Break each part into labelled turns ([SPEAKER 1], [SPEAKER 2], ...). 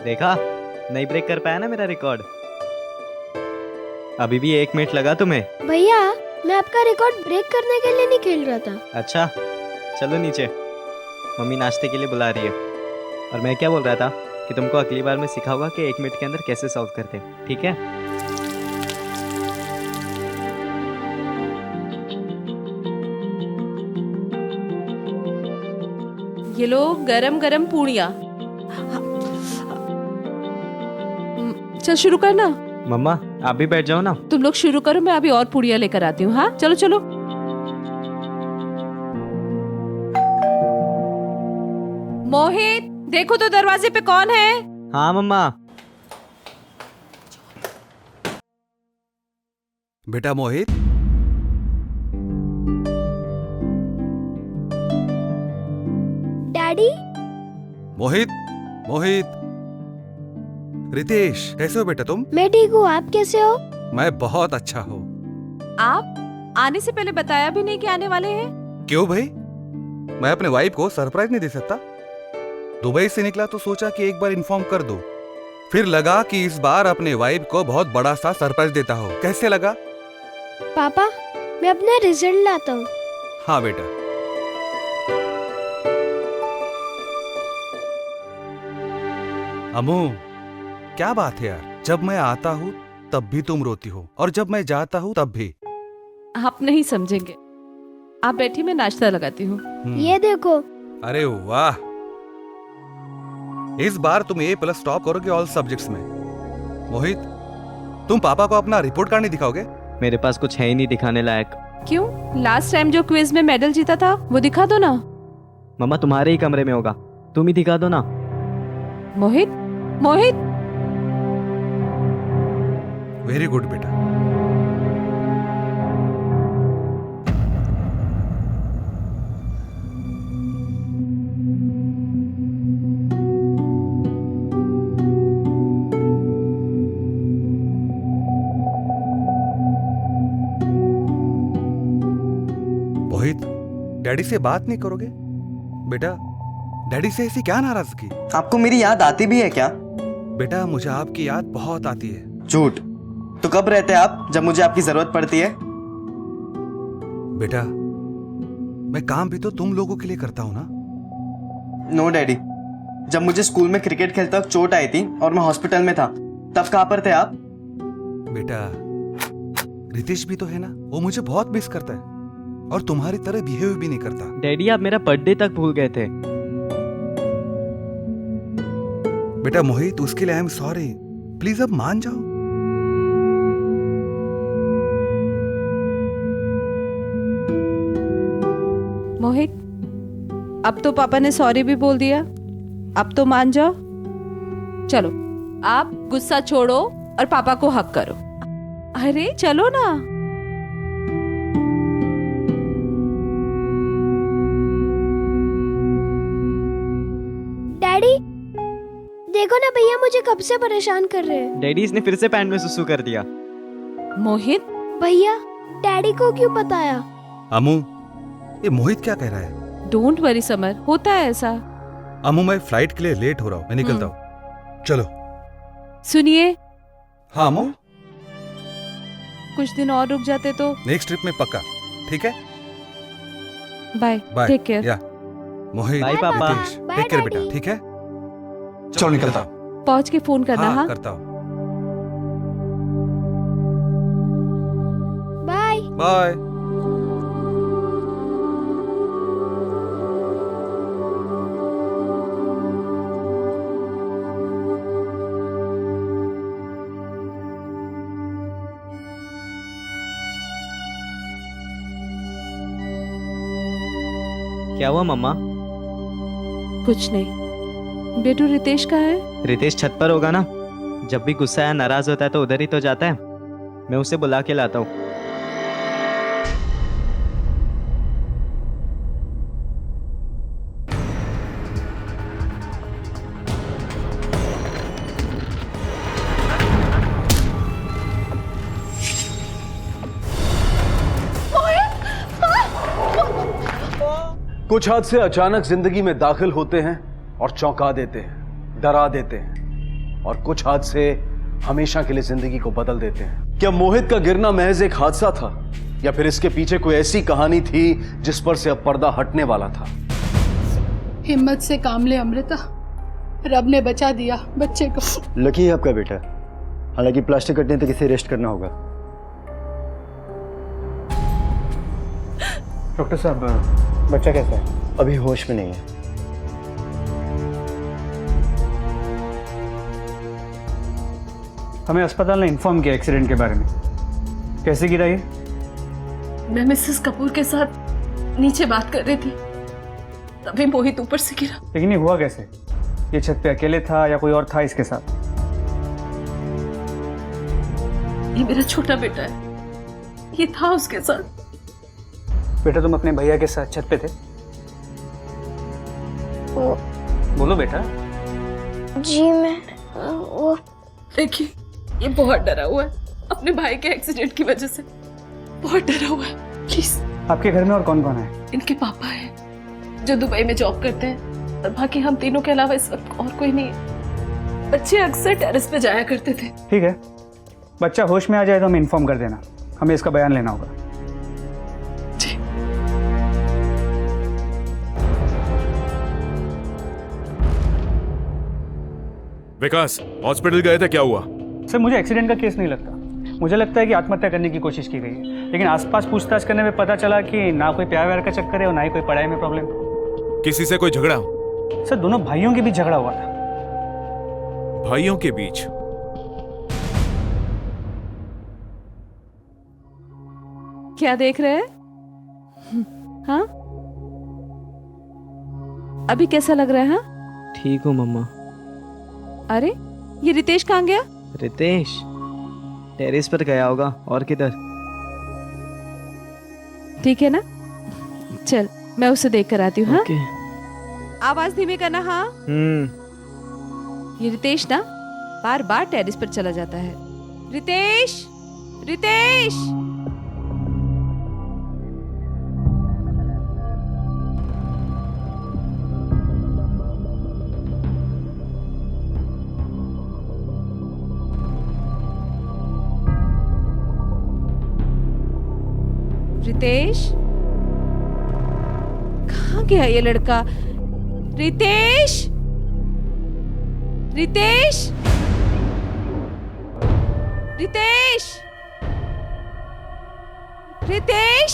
[SPEAKER 1] देखा, नहीं ब्रेक कर पाया ना मेरा रिकॉर्ड। अभी भी 1 मिनट लगा तुम्हें।
[SPEAKER 2] भैया मैं आपका रिकॉर्ड ब्रेक करने के लिए नहीं खेल रहा था।
[SPEAKER 1] अच्छा चलो नीचे, मम्मी नाश्ते के लिए बुला रही है। और मैं क्या बोल रहा था कि तुमको अगली बार मैं सिखाऊंगा कि 1 मिनट के अंदर कैसे सॉल्व करते हैं, ठीक है?
[SPEAKER 3] ये लो गरम गरम पूड़ियाँ। चल शुरू करना।
[SPEAKER 1] मम्मा आप भी बैठ जाओ ना।
[SPEAKER 3] तुम लोग शुरू करो, मैं अभी और पूड़ियाँ लेकर आती हूँ। हाँ चलो चलो। मोहित देखो तो दरवाजे पे कौन है।
[SPEAKER 1] हाँ मम्मा।
[SPEAKER 4] बेटा मोहित,
[SPEAKER 2] डैडी
[SPEAKER 4] मोहित, मोहित। रितेश, कैसे हो बेटा तुम?
[SPEAKER 2] मैं ठीक हूँ, आप कैसे हो?
[SPEAKER 4] मैं बहुत अच्छा हूँ।
[SPEAKER 3] आप आने से पहले बताया भी नहीं कि आने वाले हैं।
[SPEAKER 4] क्यों भाई? मैं अपने वाइफ को सरप्राइज नहीं दे सकता? दुबई से निकला तो सोचा कि एक बार इन्फॉर्म कर दो, फिर लगा कि इस बार अपने वाइफ को बहुत बड़ा सा सरप्राइज देता हो। कैसे लगा?
[SPEAKER 2] पापा मैं अपना रिजल्ट लाता हूँ।
[SPEAKER 4] हाँ बेटा। अमू, क्या बात है यार, जब मैं आता हूँ तब भी तुम रोती हो और जब मैं जाता हूँ तब भी।
[SPEAKER 3] आप नहीं समझेंगे, आप बैठी, मैं नाश्ता लगाती हूँ।
[SPEAKER 2] ये देखो।
[SPEAKER 4] अरे वाह, इस बार तुम A+ टॉप करोगे ऑल सब्जेक्ट्स में। मोहित, तुम पापा को अपना रिपोर्ट कार्ड नहीं दिखाओगे?
[SPEAKER 1] मेरे पास कुछ है ही नहीं दिखाने लायक।
[SPEAKER 3] क्यों? लास्ट टाइम जो क्विज में मेडल जीता था वो दिखा दो ना।
[SPEAKER 1] मम्मा तुम्हारे ही कमरे में होगा, तुम ही दिखा दो ना।
[SPEAKER 3] मोहित, मोहित।
[SPEAKER 4] वेरी गुड बेटा। मोहित, डैडी से बात नहीं करोगे? बेटा, डैडी से ऐसी क्या नाराजगी?
[SPEAKER 5] आपको मेरी याद आती भी है क्या?
[SPEAKER 4] बेटा, मुझे आपकी याद बहुत आती है।
[SPEAKER 5] झूठ। तो कब रहते हैं आप जब मुझे आपकी जरूरत पड़ती है?
[SPEAKER 4] बेटा, मैं काम भी तो तुम लोगों के लिए करता हूं ना।
[SPEAKER 5] नो डैडी, जब मुझे स्कूल में क्रिकेट खेलते वक्त चोट आई थी और मैं हॉस्पिटल में था, तब कहाँ पर थे आप?
[SPEAKER 4] बेटा, रितेश भी तो है ना, वो मुझे बहुत मिस करता है और तुम्हारी तरह बिहेव भी नहीं करता।
[SPEAKER 1] डैडी आप मेरा बर्थडे तक भूल गए थे।
[SPEAKER 4] बेटा मोहित, उसके लिए आई एम सॉरी, प्लीज अब मान जाओ।
[SPEAKER 3] मोहित, अब तो पापा ने सॉरी भी बोल दिया, अब तो मान जाओ। चलो आप गुस्सा छोड़ो और पापा को हक करो। अरे चलो ना।
[SPEAKER 2] डैडी देखो ना, भैया मुझे कब से परेशान कर रहे हैं।
[SPEAKER 1] डैडी इसने फिर से पैंट में सुसु कर दिया।
[SPEAKER 3] मोहित,
[SPEAKER 2] भैया डैडी को क्यों बताया?
[SPEAKER 4] अमू, ये मोहित क्या कह रहा है?
[SPEAKER 3] डोंट वरी समर, होता है ऐसा।
[SPEAKER 4] अमू, मैं फ्लाइट के लिए लेट हो रहा हूँ, मैं निकलता हूँ। चलो।
[SPEAKER 3] सुनिए,
[SPEAKER 4] हाँ अमू,
[SPEAKER 3] कुछ दिन और रुक जाते तो।
[SPEAKER 4] नेक्स्ट ट्रिप में पक्का, ठीक है?
[SPEAKER 3] Bye,
[SPEAKER 4] bye.
[SPEAKER 3] Take care.
[SPEAKER 4] या Mohit,
[SPEAKER 1] bye papa.
[SPEAKER 4] Ritesh,
[SPEAKER 2] bye
[SPEAKER 4] take care
[SPEAKER 2] daddy.
[SPEAKER 4] बेटा, ठीक है? चलो निकलता हूँ।
[SPEAKER 3] पहुंच के फोन करना। हाँ
[SPEAKER 4] करता हूँ।
[SPEAKER 2] बाय।
[SPEAKER 4] बाय।
[SPEAKER 1] क्या हुआ मम्मा?
[SPEAKER 3] कुछ नहीं। बेटू रितेश कहाँ है?
[SPEAKER 1] रितेश छत पर होगा ना, जब भी गुस्सा या नाराज होता है तो उधर ही तो जाता है। मैं उसे बुला के लाता हूँ।
[SPEAKER 6] कुछ हादसे अचानक जिंदगी में दाखिल होते हैं और चौंका देते हैं, डरा देते हैं। और कुछ हादसे हमेशा के लिए जिंदगी को बदल देते हैं। क्या मोहित का गिरना महज एक हादसा था, या फिर इसके पीछे कोई ऐसी कहानी थी जिस पर से अब पर्दा हटने वाला था?
[SPEAKER 7] हिम्मत से काम ले अमृता, रब ने बचा दिया बच्चे को।
[SPEAKER 8] लकी है आपका बेटा, हालांकि प्लास्टर कटने तक इसे रेस्ट करना होगा।
[SPEAKER 9] डॉक्टर साहब, बच्चा कैसा है?
[SPEAKER 8] अभी होश में नहीं है।
[SPEAKER 9] हमें अस्पताल ने इन्फॉर्म किया एक्सीडेंट के बारे में। कैसे गिरा ये?
[SPEAKER 10] मैं मिसेस कपूर के साथ नीचे बात कर रही थी, तभी मोहित ऊपर से गिरा।
[SPEAKER 9] लेकिन ये हुआ कैसे? ये छत पे अकेले था या कोई और था इसके साथ?
[SPEAKER 10] ये मेरा छोटा बेटा है, ये था उसके साथ।
[SPEAKER 9] बेटा, तुम अपने भैया के साथ छत पे थे? बोलो बेटा।
[SPEAKER 2] जी मैं वो
[SPEAKER 10] देखिए, ये बहुत डरा हुआ है अपने भाई के एक्सीडेंट की वजह से, बहुत डरा हुआ है। प्लीज।
[SPEAKER 9] आपके घर में और कौन कौन है?
[SPEAKER 10] इनके पापा हैं जो दुबई में जॉब करते हैं, और बाकी हम तीनों के अलावा इस वक्त और कोई नहीं है। बच्चे अक्सर टेरेस पे जाया करते थे।
[SPEAKER 9] ठीक है, बच्चा होश में आ जाए तो हमें इन्फॉर्म कर देना, हमें इसका बयान लेना होगा।
[SPEAKER 11] विकास, हॉस्पिटल गए थे, क्या हुआ?
[SPEAKER 9] सर, मुझे एक्सीडेंट का केस नहीं लगता। मुझे लगता है कि आत्महत्या करने की कोशिश की गई है, लेकिन आसपास पूछताछ करने में पता चला कि ना कोई प्यार व्यार का चक्कर है और ना ही कोई पढ़ाई में प्रॉब्लम।
[SPEAKER 11] किसी से कोई झगड़ा?
[SPEAKER 9] सर, दोनों भाइयों के बीच झगड़ा हुआ था।
[SPEAKER 11] भाइयों के बीच?
[SPEAKER 3] क्या देख रहे हैं? हाँ, अभी कैसा लग रहा है? हाँ,
[SPEAKER 1] ठीक हूँ मम्मा।
[SPEAKER 3] अरे ये रितेश कहाँ गया?
[SPEAKER 1] रितेश टेरेस पर गया होगा, और किधर?
[SPEAKER 3] ठीक है ना, चल मैं उसे देख कर आती हूँ। हाँ,
[SPEAKER 1] ओके।
[SPEAKER 3] आवाज धीमी करना। हाँ, ये रितेश ना बार बार टेरेस पर चला जाता है। रितेश, रितेश। रितेश, कहाँ गया ये लड़का? रितेश, रितेश, रितेश, रितेश।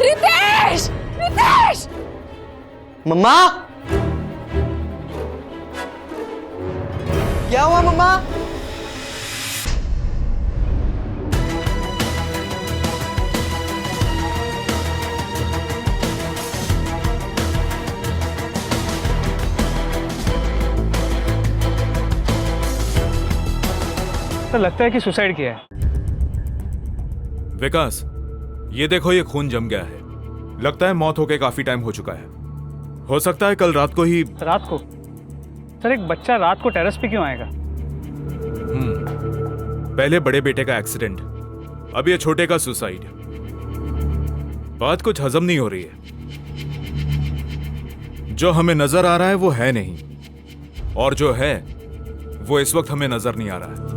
[SPEAKER 3] रितेश, रितेश।
[SPEAKER 5] मम्मा, क्या हुआ मम्मा?
[SPEAKER 9] तो लगता है कि सुसाइड किया है।
[SPEAKER 11] विकास, ये देखो, ये खून जम गया है। लगता है मौत होके काफी टाइम हो चुका है। हो सकता है कल रात को ही।
[SPEAKER 9] रात को? सर, एक बच्चा रात को टेरेस पे क्यों आएगा?
[SPEAKER 11] पहले बड़े बेटे का एक्सीडेंट, अब ये छोटे का सुसाइड। बात कुछ हजम नहीं हो रही है। जो हमें नजर आ रहा है वो है नहीं, और जो है वो इस वक्त हमें नजर नहीं आ रहा है।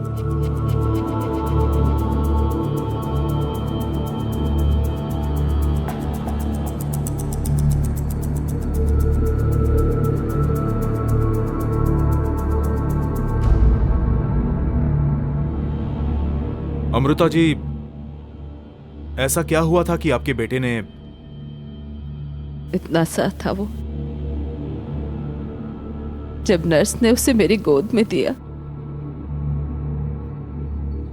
[SPEAKER 11] अमृता जी, ऐसा क्या हुआ था कि आपके बेटे ने?
[SPEAKER 3] इतना सा था वो, जब नर्स ने उसे मेरी गोद में दिया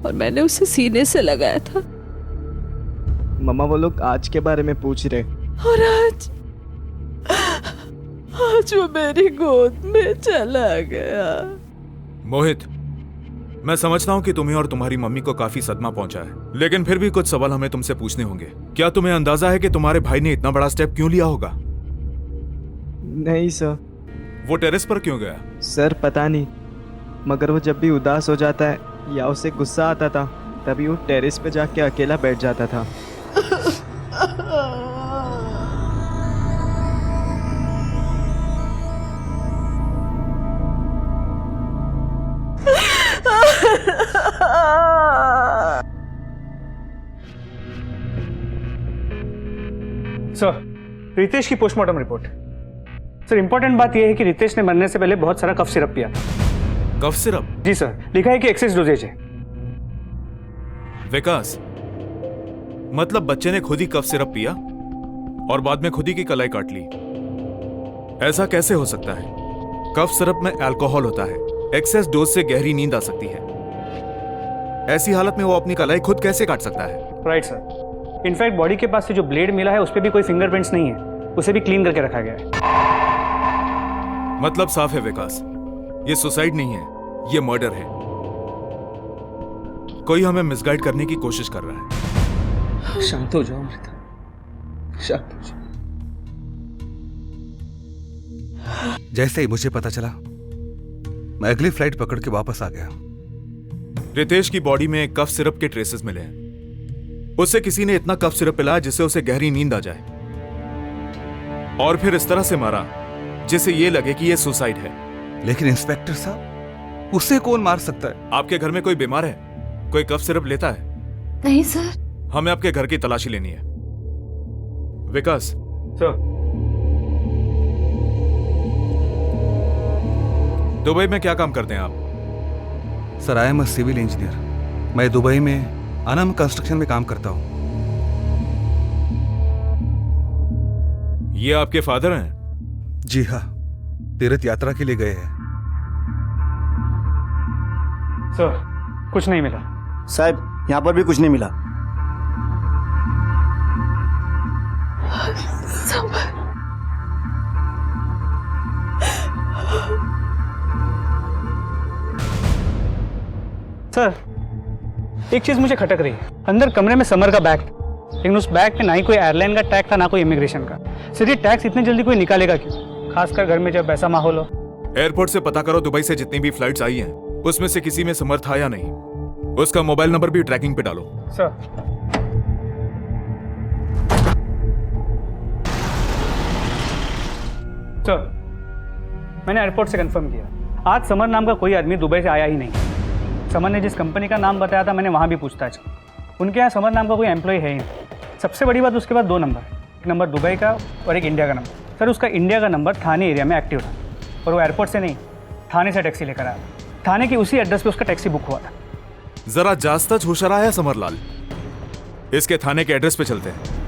[SPEAKER 3] और मैंने उसे सीने से लगाया था।
[SPEAKER 1] मम्मा, वो लोग आज के बारे में पूछ रहे।
[SPEAKER 3] और आज वो मेरी गोद में चला गया।
[SPEAKER 11] मोहित, मैं समझता हूं कि तुम्हें और तुम्हारी मम्मी को काफी सदमा पहुंचा है, लेकिन फिर भी कुछ सवाल हमें तुमसे पूछने होंगे। क्या तुम्हें अंदाजा है कि तुम्हारे भाई ने इतना बड़ा स्टेप क्यों लिया होगा?
[SPEAKER 1] नहीं सर।
[SPEAKER 11] वो टेरेस पर क्यों गया?
[SPEAKER 1] सर पता नहीं, मगर वो जब भी उदास हो जाता है या उसे गुस्सा आता था, तभी वो टेरेस पे जाके अकेला बैठ जाता था।
[SPEAKER 9] सर, रितेश की पोस्टमार्टम रिपोर्ट। सर, इंपॉर्टेंट बात यह है कि रितेश ने मरने से पहले बहुत सारा कफ सिरप पिया था।
[SPEAKER 11] Cough syrup?
[SPEAKER 9] जी सर, लिखा है कि एक्सेस डोजेज है।
[SPEAKER 11] विकास, मतलब बच्चे ने खुद ही कफ सिरप पिया और बाद में खुद ही की कलाई काट ली। ऐसा कैसे हो सकता है? कफ सिरप में अल्कोहल होता है, एक्सेस डोज से गहरी नींद आ सकती है। ऐसी हालत में वो अपनी कलाई खुद कैसे काट सकता है?
[SPEAKER 9] Right sir. इनफैक्ट बॉडी के पास से जो ब्लेड मिला है उस पर भी कोई फिंगरप्रिंट्स नहीं है, उसे भी क्लीन करके रखा गया है।
[SPEAKER 11] मतलब साफ है विकास, ये सुसाइड नहीं है, ये मर्डर है। कोई हमें मिसगाइड करने की कोशिश कर रहा है।
[SPEAKER 5] शांत हो जाओ अमृता, शांत हो जाओ।
[SPEAKER 4] जैसे ही मुझे पता चला मैं अगली फ्लाइट पकड़ के वापस आ गया।
[SPEAKER 11] रितेश की बॉडी में कफ सिरप के ट्रेसेस मिले हैं। उससे किसी ने इतना कफ सिरप पिलाया जिससे उसे गहरी नींद आ जाए और फिर इस तरह से मारा जिससे ये लगे कि ये सुसाइड है।
[SPEAKER 4] लेकिन इंस्पेक्टर साहब, उसे कौन मार सकता है?
[SPEAKER 11] आपके घर में कोई बीमार है? कोई कफ सिरप लेता है?
[SPEAKER 10] नहीं सर।
[SPEAKER 11] हमें आपके घर की तलाशी लेनी है। विकास
[SPEAKER 9] सर,
[SPEAKER 11] दुबई में क्या काम करते हैं आप?
[SPEAKER 4] Sir, I am a civil engineer. मैं दुबई में अनम कंस्ट्रक्शन में काम करता हूं।
[SPEAKER 11] ये आपके फादर हैं?
[SPEAKER 4] जी हाँ, तीर्थ यात्रा के लिए गए हैं।
[SPEAKER 9] सर, कुछ नहीं मिला।
[SPEAKER 8] साहब, यहाँ पर भी कुछ नहीं मिला।
[SPEAKER 9] सर, एक चीज मुझे खटक रही है। अंदर कमरे में समर का बैग था, लेकिन उस बैग पे ना ही कोई एयरलाइन का टैग था ना कोई इमिग्रेशन का। सर, ये टैक्स इतनी जल्दी कोई निकालेगा क्यों, खासकर घर में जब ऐसा माहौल हो?
[SPEAKER 11] एयरपोर्ट से पता करो दुबई से जितनी भी फ्लाइट्स आई हैं उसमें से किसी में समर था या नहीं। उसका मोबाइल नंबर भी ट्रैकिंग पे डालो।
[SPEAKER 9] सर, मैंने एयरपोर्ट से कंफर्म किया, आज समर नाम का कोई आदमी दुबई से आया ही नहीं। समर ने जिस कंपनी का नाम बताया था मैंने वहाँ भी पूछताछ की, उनके यहाँ समर नाम का कोई एम्प्लॉय है ही नहीं। सबसे बड़ी बात, उसके बाद 2 नंबर, एक नंबर दुबई का और एक इंडिया का नंबर। सर, उसका इंडिया का नंबर थाने एरिया में एक्टिव था और वो एयरपोर्ट से नहीं थाने से टैक्सी लेकर आया। थाने की उसी एड्रेस पे उसका टैक्सी बुक हुआ था।
[SPEAKER 11] जरा जास्ता होशियारा है समरलाल, इसके थाने के एड्रेस पे चलते हैं।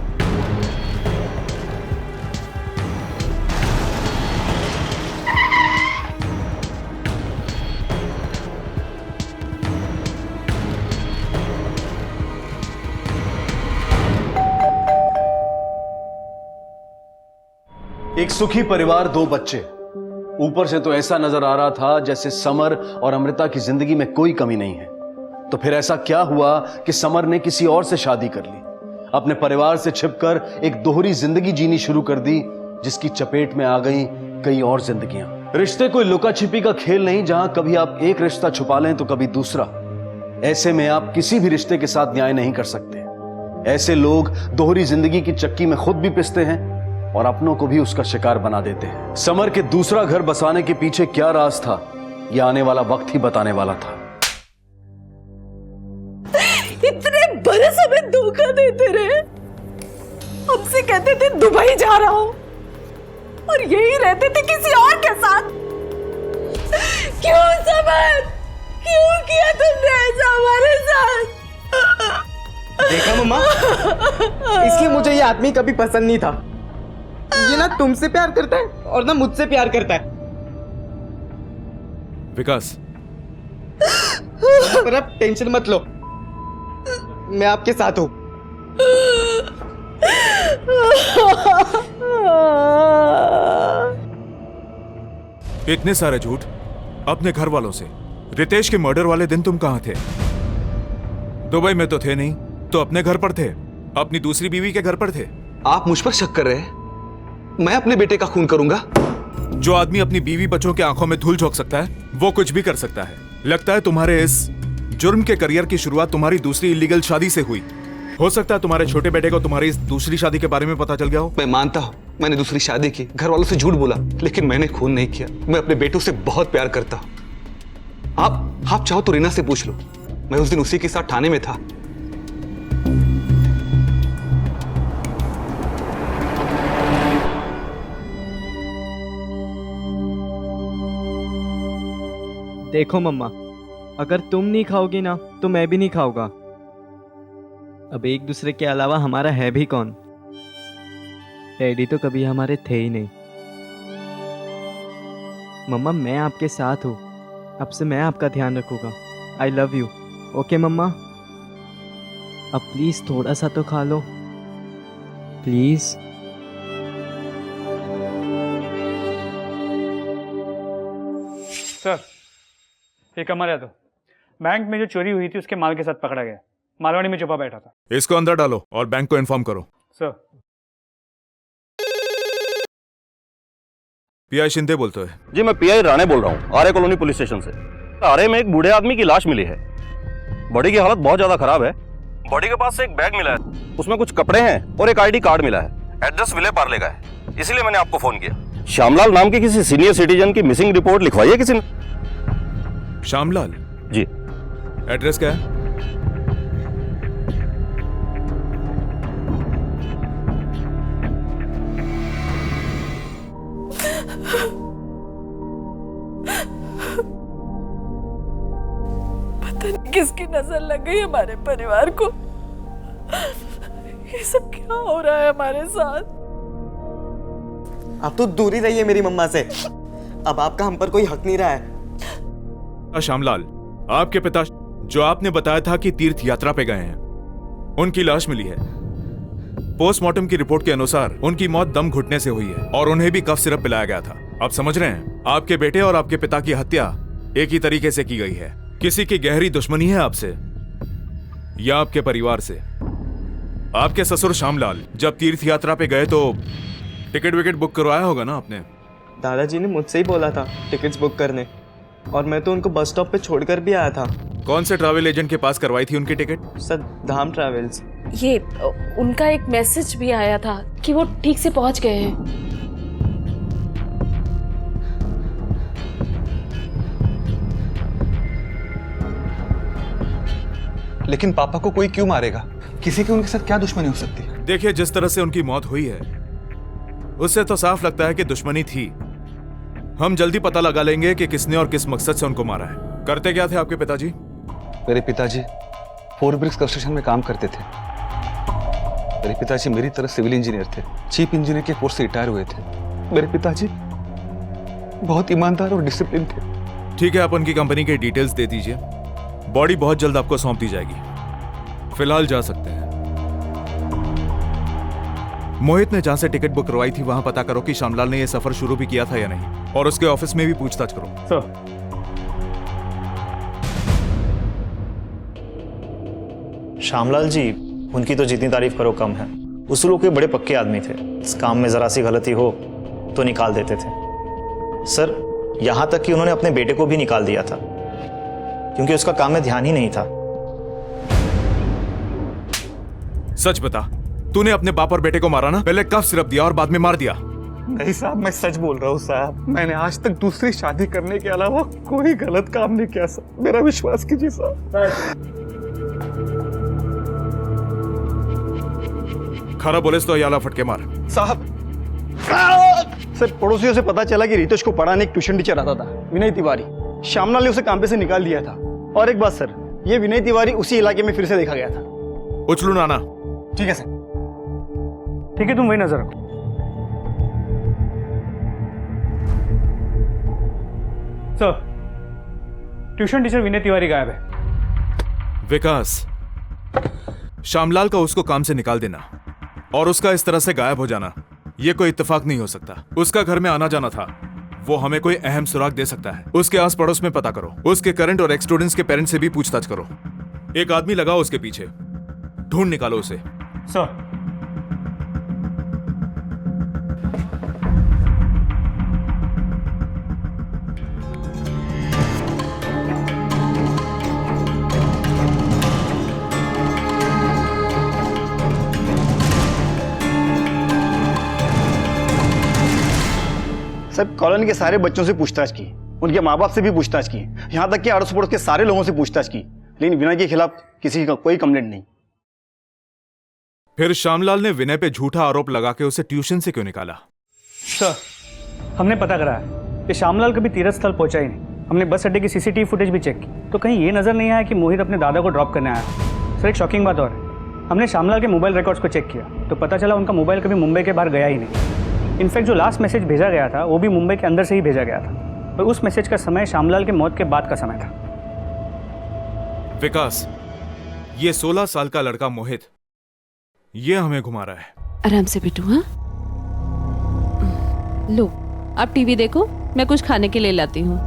[SPEAKER 6] एक सुखी परिवार, 2 बच्चे। ऊपर से तो ऐसा नजर आ रहा था जैसे समर और अमृता की जिंदगी में कोई कमी नहीं है। तो फिर ऐसा क्या हुआ कि समर ने किसी और से शादी कर ली, अपने परिवार से छिपकर एक दोहरी जिंदगी जीनी शुरू कर दी, जिसकी चपेट में आ गई कई और जिंदगियां। रिश्ते कोई लुका छिपी का खेल नहीं, जहां कभी आप एक रिश्ता छुपा लें तो कभी दूसरा। ऐसे में आप किसी भी रिश्ते के साथ न्याय नहीं कर सकते। ऐसे लोग दोहरी जिंदगी की चक्की में खुद भी पिसते हैं और अपनों को भी उसका शिकार बना देते हैं। समर के दूसरा घर बसाने के पीछे क्या राज था, यह आने वाला वक्त ही बताने वाला था।
[SPEAKER 10] इतने बरस हमें धोखा देते रहे, हमसे कहते थे दुबई जा रहा हूं और यही रहते थे किसी और के साथ। क्यों समर, क्यों किया तुमने ऐसा हमारे साथ?
[SPEAKER 5] देखा मम्मा, इसलिए मुझे ये आदमी कभी पसंद नहीं था। ये ना तुमसे प्यार करता है और ना मुझसे प्यार करता है।
[SPEAKER 11] विकास,
[SPEAKER 5] पर अब टेंशन मत लो, मैं आपके साथ हूं।
[SPEAKER 11] इतने सारे झूठ अपने घर वालों से। रितेश के मर्डर वाले दिन तुम कहां थे? दुबई में तो थे नहीं, तो अपने घर पर थे, अपनी दूसरी बीवी के घर पर थे।
[SPEAKER 12] आप मुझ पर शक कर रहे हैं? मैं अपने बेटे का खून करूंगा?
[SPEAKER 11] जो आदमी अपनी बीवी बच्चों के आंखों में धूल झोंक सकता है वो कुछ भी कर सकता है। लगता है तुम्हारे इस जुर्म के करियर की शुरुआत तुम्हारी दूसरी इलीगल शादी से हुई। हो सकता है तुम्हारे छोटे बेटे को तुम्हारी इस दूसरी शादी के बारे में पता चल गया हो।
[SPEAKER 12] मैं मानता हूँ मैंने दूसरी शादी की, घर वालों से झूठ बोला, लेकिन मैंने खून नहीं किया। मैं अपने बेटों से बहुत प्यार करता हूँ। आप चाहो तो रीना से पूछ लो, मैं उस दिन उसी के साथ थाने में था।
[SPEAKER 1] देखो मम्मा, अगर तुम नहीं खाओगी ना तो मैं भी नहीं खाऊंगा। अब एक दूसरे के अलावा हमारा है भी कौन? डैडी तो कभी हमारे थे ही नहीं। मम्मा मैं आपके साथ हूँ, अब से मैं आपका ध्यान रखूंगा। I love you. ओके मम्मा, अब प्लीज थोड़ा सा तो खा लो प्लीज।
[SPEAKER 9] सर, एक हमारे तो बैंक में जो चोरी हुई थी उसके माल के साथ पकड़ा गया। मालवाड़ी में छुपा बैठा था।
[SPEAKER 11] इसको अंदर डालो और बैंक को इन्फॉर्म करो।
[SPEAKER 9] सर।
[SPEAKER 11] पीआई शिंदे बोलते हैं।
[SPEAKER 13] जी मैं पीआई राणे बोल रहा हूँ, आर्य कॉलोनी पुलिस स्टेशन से। आर्य में एक बूढ़े आदमी की लाश मिली है। बॉडी की हालत बहुत ज्यादा खराब है। बॉडी के पास से एक बैग मिला है, उसमें कुछ कपड़े हैं और एक आईडी कार्ड मिला है। एड्रेस विले पार्ले का है, इसीलिए मैंने आपको फोन किया। श्यामलाल नाम के किसी सीनियर सिटीजन की मिसिंग रिपोर्ट लिखवाई है किसी ने?
[SPEAKER 11] श्यामलाल
[SPEAKER 13] जी।
[SPEAKER 11] एड्रेस क्या है?
[SPEAKER 10] पता नहीं किसकी नजर लग गई हमारे परिवार को। ये सब क्या हो रहा है हमारे साथ?
[SPEAKER 5] आप तो दूर ही रहिए मेरी मम्मा से। अब आपका हम पर कोई हक नहीं रहा है।
[SPEAKER 11] श्यामलाल, आपके पिता जो आपने बताया था कि तीर्थ यात्रा पे गए हैं, उनकी लाश मिली है। पोस्टमार्टम की रिपोर्ट के अनुसार उनकी मौत दम घुटने से हुई है और उन्हें भी कफ सिरप पिलाया गया था। आप समझ रहे हैं, आपके बेटे और आपके पिता की हत्या एक ही तरीके से की गई है। किसी की गहरी दुश्मनी है आपसे या आपके परिवार से। आपके ससुर श्यामलाल जब तीर्थ यात्रा पे गए तो टिकट विकेट बुक करवाया होगा ना आपने?
[SPEAKER 5] दादाजी ने मुझसे ही बोला था टिकट्स बुक करने, और मैं तो उनको बस स्टॉप पे छोड़कर भी आया था।
[SPEAKER 11] कौन से ट्रैवल एजेंट के पास करवाई थी उनकी टिकट?
[SPEAKER 5] सर, धाम ट्रैवल्स।
[SPEAKER 10] ये उनका एक मैसेज भी आया था कि वो ठीक से पहुंच गए हैं।
[SPEAKER 12] लेकिन पापा को कोई क्यों मारेगा? किसी की उनके साथ क्या दुश्मनी हो सकती है?
[SPEAKER 11] देखिए, जिस तरह से उनकी मौत हुई है उससे तो साफ लगता है कि दुश्मनी थी। हम जल्दी पता लगा लेंगे कि किसने और किस मकसद से उनको मारा है। करते क्या थे आपके पिताजी?
[SPEAKER 12] मेरे पिताजी फोर ब्रिक्स कंस्ट्रक्शन में काम करते थे। मेरे पिताजी मेरी तरह सिविल इंजीनियर थे, चीफ इंजीनियर के पोस्ट से रिटायर हुए थे। मेरे पिताजी बहुत ईमानदार और डिसिप्लिन थे।
[SPEAKER 11] ठीक है, आप उनकी कंपनी के डिटेल्स दे दीजिए। बॉडी बहुत जल्द आपको सौंप दी जाएगी। फिलहाल जा सकते हैं। मोहित ने जहां से टिकट बुक करवाई थी वहां पता करो कि श्यामलाल ने यह सफर शुरू भी किया था या नहीं, और उसके ऑफिस में भी पूछताछ करो।
[SPEAKER 9] सर।
[SPEAKER 8] श्यामलाल जी, उनकी तो जितनी तारीफ करो कम है। उसूलों के बड़े पक्के आदमी थे। इस काम में जरा सी गलती हो तो निकाल देते थे। सर, यहां तक कि उन्होंने अपने बेटे को भी निकाल दिया था क्योंकि उसका काम में ध्यान ही नहीं था।
[SPEAKER 11] सच बता, तूने अपने बाप और बेटे को मारा ना? पहले कफ सिरप दिया और बाद में मार दिया।
[SPEAKER 4] नहीं साहब, मैं सच बोल रहा हूँ साहब। मैंने आज तक दूसरी शादी करने के अलावा कोई गलत काम नहीं किया साहब। मेरा विश्वास कीजिए साहब।
[SPEAKER 11] खरा बोले तो याला फटके मार।
[SPEAKER 4] साहब,
[SPEAKER 8] सर, पड़ोसियों से पता चला कि रितेश को पढ़ाने एक ट्यूशन टीचर आता था, विनय तिवारी। श्यामलाल ने उसे काम पे से निकाल दिया था। और एक बात सर, ये विनय तिवारी उसी इलाके में फिर से देखा गया था।
[SPEAKER 11] उछलू नाना।
[SPEAKER 4] ठीक है सर।
[SPEAKER 9] ठीक है, तुम वही नजर रखो। Sir, tuition teacher Vinay Tiwari गायब है।
[SPEAKER 11] विकास, श्यामलाल का उसको काम से निकाल देना और उसका इस तरह से गायब हो जाना, यह कोई इत्तेफाक नहीं हो सकता। उसका घर में आना जाना था, वो हमें कोई अहम सुराग दे सकता है। उसके आस पड़ोस में पता करो, उसके करंट और एक्स स्टूडेंट्स के पेरेंट्स से भी पूछताछ करो। एक आदमी लगाओ उसके पीछे, ढूंढ निकालो उसे।
[SPEAKER 9] सर।
[SPEAKER 8] सब कॉलोनी के सारे बच्चों से पूछताछ की, उनके माँ बाप से भी पूछताछ की, यहाँ तक कि अड़ोस पड़ोस के सारे लोगों से पूछताछ की, लेकिन विनय के खिलाफ किसी का कोई कंप्लेंट नहीं।
[SPEAKER 11] फिर श्यामलाल ने विनय पे झूठा आरोप लगा के उसे ट्यूशन से क्यों निकाला?
[SPEAKER 9] सर, हमने पता करा है कि श्यामलाल कभी तीर्थ स्थल पहुंचा ही नहीं। हमने बस अड्डे की सीसीटीवी फुटेज भी चेक की, तो कहीं ये नजर नहीं आया कि मोहित अपने दादा को ड्रॉप करने आया। सर, एक शॉकिंग बात और है, हमने श्यामलाल के मोबाइल रिकॉर्ड्स को चेक किया तो पता चला उनका मोबाइल कभी मुंबई के बाहर गया ही नहीं। इनफैक्ट जो लास्ट मैसेज भेजा गया था वो भी मुंबई के अंदर से ही भेजा गया था, और उस मैसेज का समय श्यामलाल के मौत के बाद का समय था।
[SPEAKER 11] विकास, ये 16 साल का लड़का मोहित ये हमें घुमा रहा है।
[SPEAKER 3] आराम से बेटू। हाँ, लो आप टीवी देखो, मैं कुछ खाने के लिए लाती हूँ।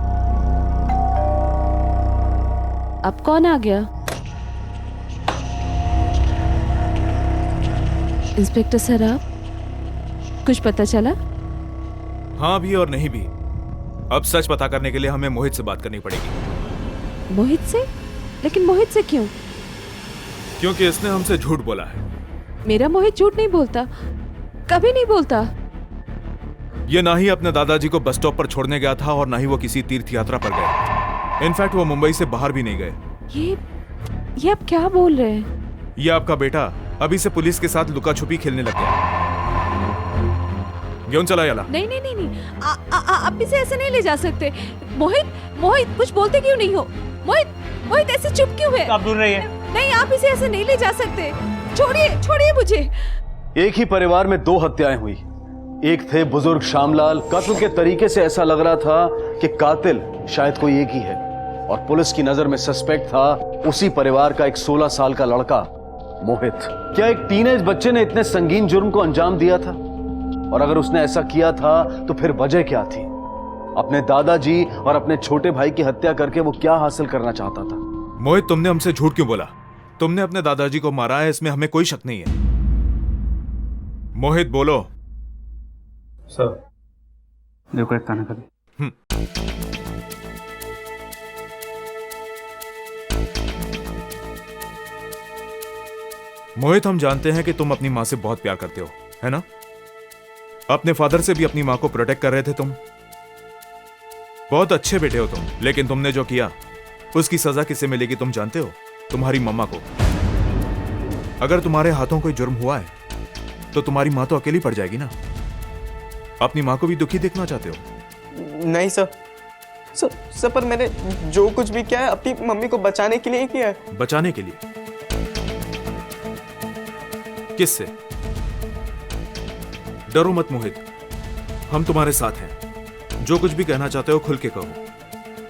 [SPEAKER 3] अब कौन आ गया? इंस्पेक्टर सर, आप कुछ पता चला?
[SPEAKER 11] हाँ भी और नहीं भी। अब सच पता करने के लिए हमें मोहित से बात करनी पड़ेगी।
[SPEAKER 3] मोहित से? लेकिन मोहित से क्यों?
[SPEAKER 11] क्योंकि इसने हमसे झूठ बोला है।
[SPEAKER 3] मेरा मोहित झूठ नहीं बोलता, कभी नहीं बोलता।
[SPEAKER 11] ये ना ही अपने दादाजी को बस स्टॉप पर छोड़ने गया था और ना ही वो किसी तीर्थ यात्रा पर गए। इनफैक्ट वो मुंबई से बाहर भी नहीं गए।
[SPEAKER 3] ये आप क्या बोल रहे हैं?
[SPEAKER 11] ये आपका बेटा अभी से पुलिस के साथ लुका छुपी खेलने लग गया। क्यों चला याला?
[SPEAKER 3] नहीं नहीं नहीं नहीं, आप इसे ऐसे नहीं ले जा सकते। मोहित कुछ बोलते क्यों नहीं हो? मोहित ऐसे चुप क्यों है?
[SPEAKER 9] आप दूर रहिए।
[SPEAKER 3] नहीं, आप इसे ऐसे नहीं ले जा सकते। छोड़िए मुझे।
[SPEAKER 6] एक ही परिवार में 2 हत्याएं हुई। एक थे बुजुर्ग श्यामलाल, कत्ल के तरीके से ऐसा लग रहा था कि कातिल शायद कोई एक ही है, और पुलिस की नजर में सस्पेक्ट था उसी परिवार का एक 16 साल का लड़का मोहित। क्या एक टीनेज बच्चे ने इतने संगीन जुर्म को अंजाम दिया था? और अगर उसने ऐसा किया था तो फिर वजह क्या थी? अपने दादाजी और अपने छोटे भाई की हत्या करके वो क्या हासिल करना चाहता था?
[SPEAKER 11] मोहित, तुमने हमसे झूठ क्यों बोला? तुमने अपने दादाजी को मारा है, इसमें हमें कोई शक नहीं है। मोहित बोलो।
[SPEAKER 9] सर, देखो एक खाना कभी।
[SPEAKER 11] मोहित, हम जानते हैं कि तुम अपनी माँ से बहुत प्यार करते हो, है ना? अपने फादर से भी अपनी माँ को प्रोटेक्ट कर रहे थे तुम। बहुत अच्छे बेटे हो तुम, लेकिन तुमने जो किया उसकी सजा किसे मिलेगी तुम जानते हो? तुम्हारी मम्मा को। अगर तुम्हारे हाथों कोई जुर्म हुआ है तो तुम्हारी माँ तो अकेली पड़ जाएगी ना। अपनी माँ को भी दुखी देखना चाहते हो?
[SPEAKER 5] नहीं सर, पर मैंने जो कुछ भी किया है अपनी मम्मी को बचाने के लिए ही किया है।
[SPEAKER 11] बचाने के लिए? किससे? डरो मत मोहित, हम तुम्हारे साथ हैं। जो कुछ भी कहना चाहते हो खुल के कहो,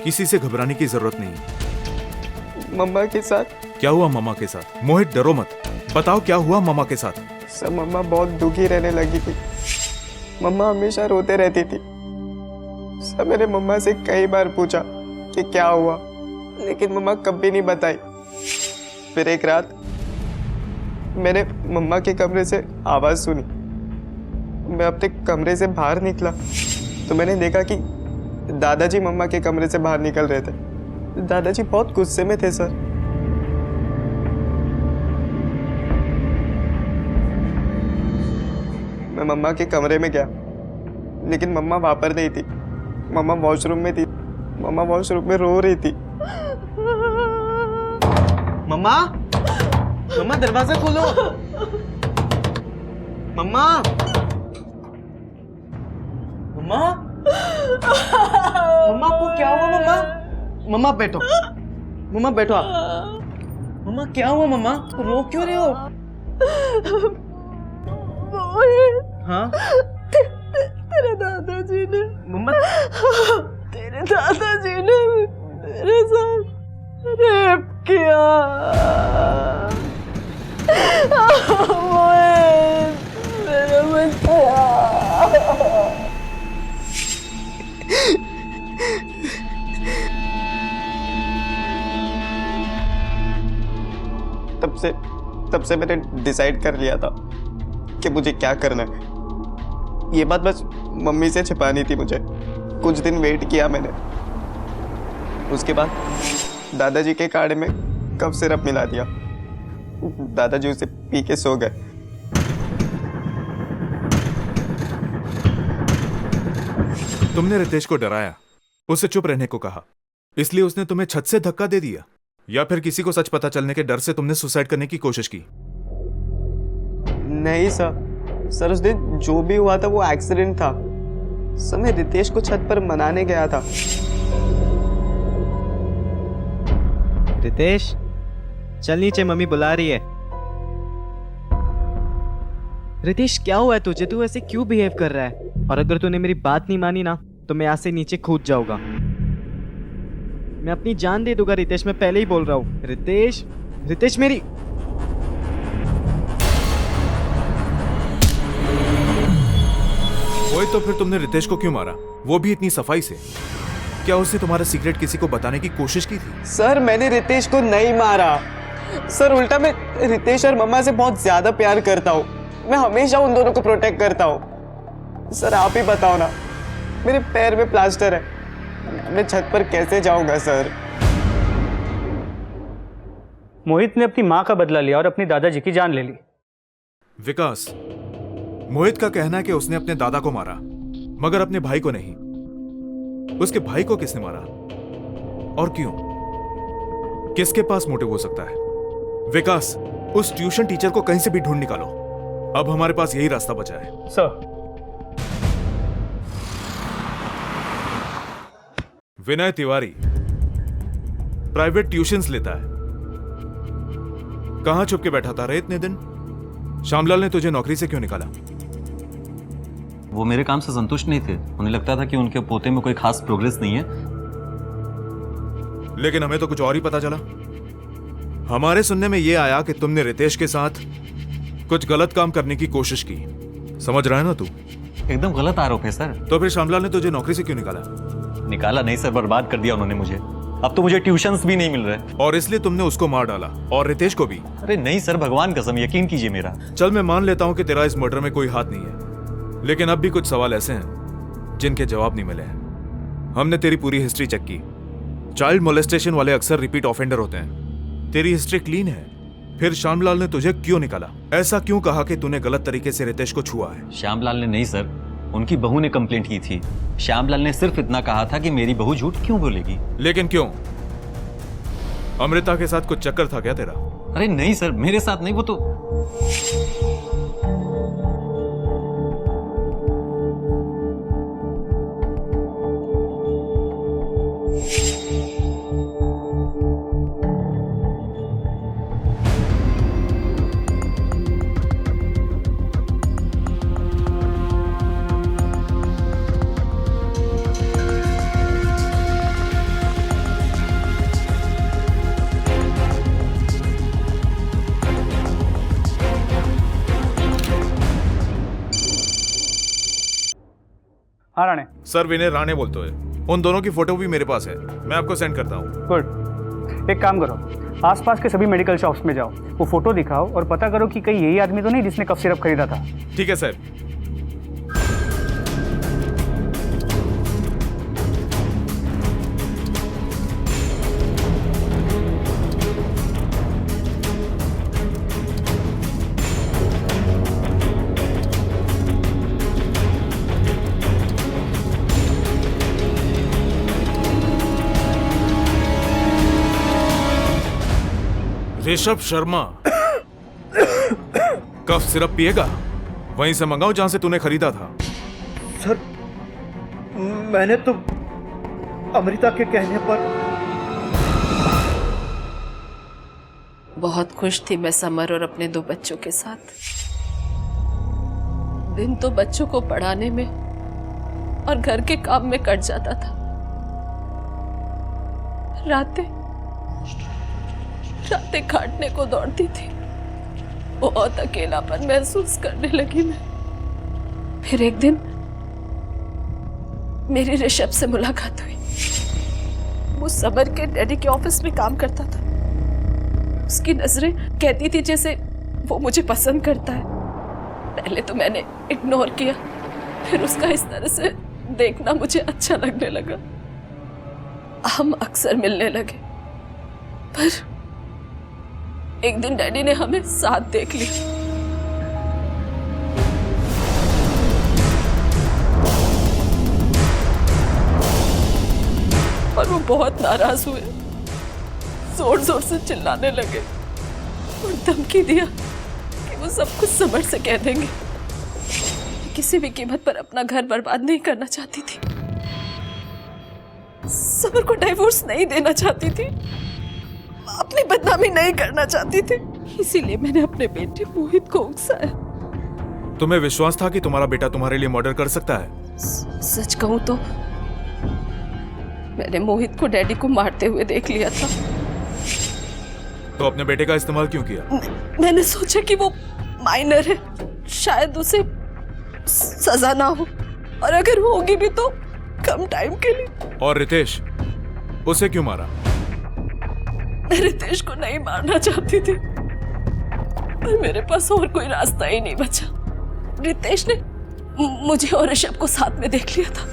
[SPEAKER 11] किसी से घबराने की जरूरत नहीं।
[SPEAKER 5] मम्मा के साथ?
[SPEAKER 11] क्या हुआ मम्मा के साथ? मोहित डरो मत, बताओ क्या हुआ मम्मा के साथ?
[SPEAKER 5] सर, मम्मा बहुत दुखी रहने लगी थी। मम्मा हमेशा रोते रहती थी। सर, मैंने मम्मा से कई बार पूछा कि क्या हुआ, लेकिन मम्मा कभी नहीं बताई। फिर एक रात मैंने मम्मा के कमरे से आवाज सुनी। मैं अपने कमरे से बाहर निकला तो मैंने देखा कि दादाजी मम्मा के कमरे से बाहर निकल रहे थे। दादाजी बहुत गुस्से में थे सर। मैं मम्मा के कमरे में गया, लेकिन मम्मा वहां पर नहीं थी। मम्मा वॉशरूम में थी। मम्मा वॉशरूम में रो रही थी। मम्मा, मम्मा दरवाजा खोलो। मम्मा, मम्मा, मम्मा को क्या हुआ? मम्मा, मम्मा बैठो। मम्मा बैठो आप। मम्मा क्या हुआ? मम्मा रो क्यों रहे हो? हाँ?
[SPEAKER 10] तेरे दादाजी ने
[SPEAKER 5] मम्मा,
[SPEAKER 10] तेरे दादाजी ने मेरे साथ रेप किया। मेरा बच्चा।
[SPEAKER 5] तब से मैंने डिसाइड कर लिया था कि मुझे क्या करना है। ये बात बस मम्मी से छिपानी थी मुझे। कुछ दिन वेट किया मैंने। उसके बाद दादाजी के काढ़े में कफ सिरप मिला दिया। दादाजी उसे पी के सो गए।
[SPEAKER 11] तुमने रितेश को डराया, उसे चुप रहने को कहा, इसलिए उसने तुम्हें छत से धक्का दे दिया, या फिर किसी को सच पता चलने के डर से तुमने सुसाइड करने की कोशिश की?
[SPEAKER 5] नहीं सर, उस दिन जो भी हुआ था वो एक्सीडेंट था। सर मैं रितेश को छत पर मनाने गया था।
[SPEAKER 1] रितेश चल नीचे, मम्मी बुला रही है। रितेश क्या हुआ है तुझे? तू ऐसे क्यों बिहेव कर रहा है? और अगर तूने मेरी बात नहीं मानी ना तो मैं यहाँ से नीचे कूद जाऊंगा। मैं अपनी जान दे दूंगा रितेश, मैं पहले ही बोल रहा हूँ। रितेश मेरी
[SPEAKER 11] ओए, तो फिर तुमने रितेश को क्यों मारा, वो भी इतनी सफाई से? क्या उसने तुम्हारा सीक्रेट किसी को बताने की कोशिश की थी?
[SPEAKER 5] सर मैंने रितेश को नहीं मारा सर, उल्टा मैं रितेश और मम्मा से बहुत ज्यादा प्यार करता हूँ। मैं हमेशा उन दोनों को प्रोटेक्ट करता हूँ। सर आप ही बताओ ना, मेरे पैर में प्लास्टर है, मैं छत पर कैसे जाऊंगा सर?
[SPEAKER 9] मोहित ने अपनी माँ का बदला लिया और अपनी दादाजी की जान ले ली।
[SPEAKER 11] विकास, मोहित का कहना है कि उसने अपने दादा को मारा, मगर अपने भाई को नहीं। उसके भाई को किसने मारा और क्यों? किसके पास मोटिव हो सकता है? विकास, उस ट्यूशन टीचर को कहीं से भी ढूंढ निकालो। अब हमारे पास यही रास्ता बचा है।
[SPEAKER 9] Sir,
[SPEAKER 11] Vinay Tiwari private tuitions लेता है। कहां छुप के बैठा था रे इतने दिन? श्यामलाल ने तुझे नौकरी से क्यों निकाला?
[SPEAKER 14] वो मेरे काम से संतुष्ट नहीं थे। उन्हें लगता था कि उनके पोते में कोई खास प्रोग्रेस नहीं है।
[SPEAKER 11] लेकिन हमें तो कुछ और ही पता चला। हमारे सुनने में यह आया कि तुमने रितेश के साथ कुछ गलत काम करने की कोशिश की। समझ रहा है ना तू?
[SPEAKER 14] एकदम गलत आरोप है सर।
[SPEAKER 11] तो फिर श्यामलाल ने तुझे नौकरी से क्यों निकाला?
[SPEAKER 14] निकाला नहीं सर, बर्बाद कर दिया उन्होंने मुझे। अब तो मुझे ट्यूशंस भी नहीं मिल रहे।
[SPEAKER 11] और इसलिए तुमने उसको मार डाला और रितेश को भी?
[SPEAKER 14] अरे नहीं सर, भगवान कसम, यकीन कीजिए मेरा।
[SPEAKER 11] चल मैं मान लेता हूं कि तेरा इस मर्डर में कोई हाथ नहीं है, लेकिन अब भी कुछ सवाल ऐसे हैं जिनके जवाब नहीं मिले हैं। हमने तेरी पूरी हिस्ट्री चेक की। चाइल्ड मोलेस्टेशन वाले अक्सर रिपीट ऑफेंडर होते हैं। तेरी हिस्ट्री क्लीन है, फिर श्यामलाल ने तुझे क्यों निकाला? ऐसा क्यों कहा कि तूने गलत तरीके से रितेश को छुआ है?
[SPEAKER 14] श्यामलाल ने नहीं सर, उनकी बहू ने कंप्लेंट की थी। श्यामलाल ने सिर्फ इतना कहा था कि मेरी बहू झूठ क्यों बोलेगी।
[SPEAKER 11] लेकिन क्यों? अमृता के साथ कुछ चक्कर था क्या तेरा?
[SPEAKER 14] अरे नहीं सर, मेरे साथ नहीं, वो तो
[SPEAKER 9] हाँ राणे।
[SPEAKER 11] सर, विनय राणे बोलते हैं। उन दोनों की फोटो भी मेरे पास है, मैं आपको सेंड करता हूँ।
[SPEAKER 9] गुड। एक काम करो, आसपास के सभी मेडिकल शॉप्स में जाओ, वो फोटो दिखाओ और पता करो कि कहीं यही आदमी तो नहीं जिसने कफ सिरप खरीदा था।
[SPEAKER 11] ठीक है sir. Rishabh Sharma cough syrup पिएगा? वहीं से मंगाओ जहां से तूने खरीदा था।
[SPEAKER 15] सर मैंने तो अमृता के कहने पर।
[SPEAKER 10] बहुत खुश थी मैं समर और अपने 2 बच्चों के साथ। दिन तो बच्चों को पढ़ाने में और घर के काम में कट जाता था। रातें काटने को दौड़ती थी। बहुत अकेलापन महसूस करने लगी मैं। फिर एक दिन मेरी ऋषभ से मुलाकात हुई। वो समर के डैडी के ऑफिस में काम करता था। उसकी नजरें कहती थी जैसे वो मुझे पसंद करता है। पहले तो मैंने इग्नोर किया, फिर उसका इस तरह से देखना मुझे अच्छा लगने लगा। हम अक्सर मिलने लगे, पर एक दिन डैडी ने हमें साथ देख लिया। और वो बहुत नाराज हुए, जोर जोर से चिल्लाने लगे और धमकी दिया कि वो सब कुछ समर से कह देंगे। किसी भी कीमत पर अपना घर बर्बाद नहीं करना चाहती थी, समर को डाइवोर्स नहीं देना चाहती थी, अपनी बदनामी नहीं करना चाहती थी। इसीलिए मैंने अपने बेटे मोहित को उकसाया।
[SPEAKER 11] तुम्हें विश्वास था कि तुम्हारा बेटा तुम्हारे लिए मर्डर कर सकता है?
[SPEAKER 10] सच कहूं तो मैंने मोहित को डैडी को मारते हुए देख लिया था।
[SPEAKER 11] तो अपने बेटे का इस्तेमाल क्यों किया?
[SPEAKER 10] मैंने सोचा कि वो माइनर है, शायद उसे सजा ना हो, और अगर होगी भी तो कम टाइम के लिए।
[SPEAKER 11] और रितेश, उसे क्यों मारा?
[SPEAKER 10] मैं रितेश को नहीं मारना चाहती थी, पर मेरे पास और कोई रास्ता ही नहीं बचा। रितेश ने मुझे और ऋषभ को साथ में देख लिया था।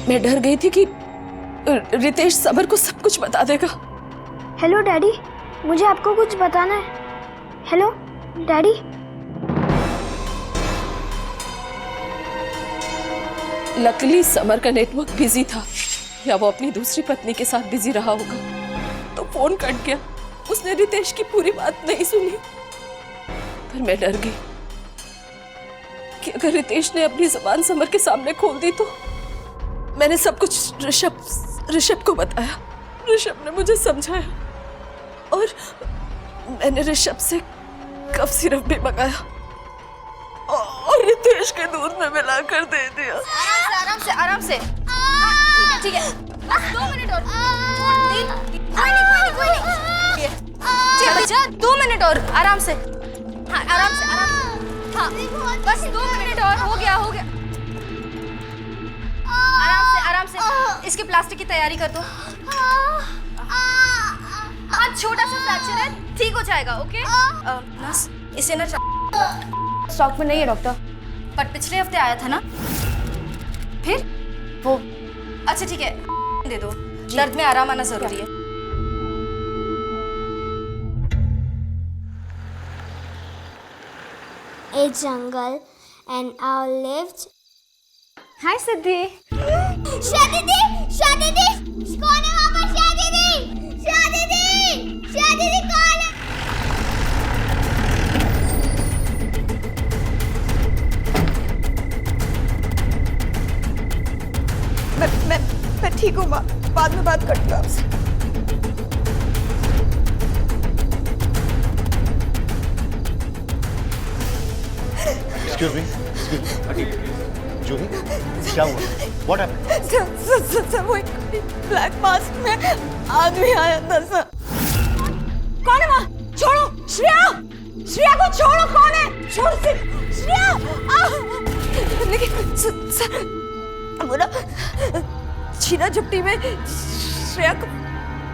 [SPEAKER 10] मैं डर गई थी कि रितेश समर को सब कुछ बता देगा।
[SPEAKER 2] हेलो डैडी, मुझे आपको कुछ बताना है। Hello daddy.
[SPEAKER 10] लकीली समर का नेटवर्क बिजी था, या वो अपनी दूसरी पत्नी के साथ बिजी रहा होगा, तो फोन कट गया। उसने रितेश की पूरी बात नहीं सुनी। पर मैं डर गई कि अगर रितेश ने अपनी जुबान समर के सामने खोल दी तो। मैंने सब कुछ ऋषभ को बताया। ऋषभ ने मुझे समझाया और मैंने ऋषभ से कफ सिरप भी मंगाया और रितेश के दूध में मिलाकर दे दिया।
[SPEAKER 16] आराम से ठीक है, बस 2 मिनट और। कोई नहीं। अच्छा 2 मिनट और, आराम से। हाँ आराम से हाँ, बस 2 मिनट और, हो गया। आराम से इसके प्लास्टिक की तैयारी कर दो। हाँ छोटा सा फ्रैक्चर है, ठीक हो जाएगा। ओके नर्स, इसे ना स्टॉक में नहीं है डॉक्टर, पर पिछले हफ्ते आया था ना। फिर वो अच्छा ठीक है, दे दो। दर्द में आराम आना जरूरी है।
[SPEAKER 2] A jungle and owl lived.
[SPEAKER 16] हाय सिद्धि।
[SPEAKER 2] शादी दी कौन है वहाँ पर? शादी दी कौन है?
[SPEAKER 10] मैं ठीक हूँ माँ, बाद में बात करती हूँ आपसे।
[SPEAKER 15] Excuse me. जूही, क्या हुआ? What happened?
[SPEAKER 10] सर वो एक ब्लैक मास्क में आदमी आया था सर।
[SPEAKER 16] कौन है वहाँ? छोड़ो श्रेया को छोड़ो। कौन है? छोड़ श्रेया।
[SPEAKER 10] लेकिन सर वो ना छीना झपटी में श्रेया को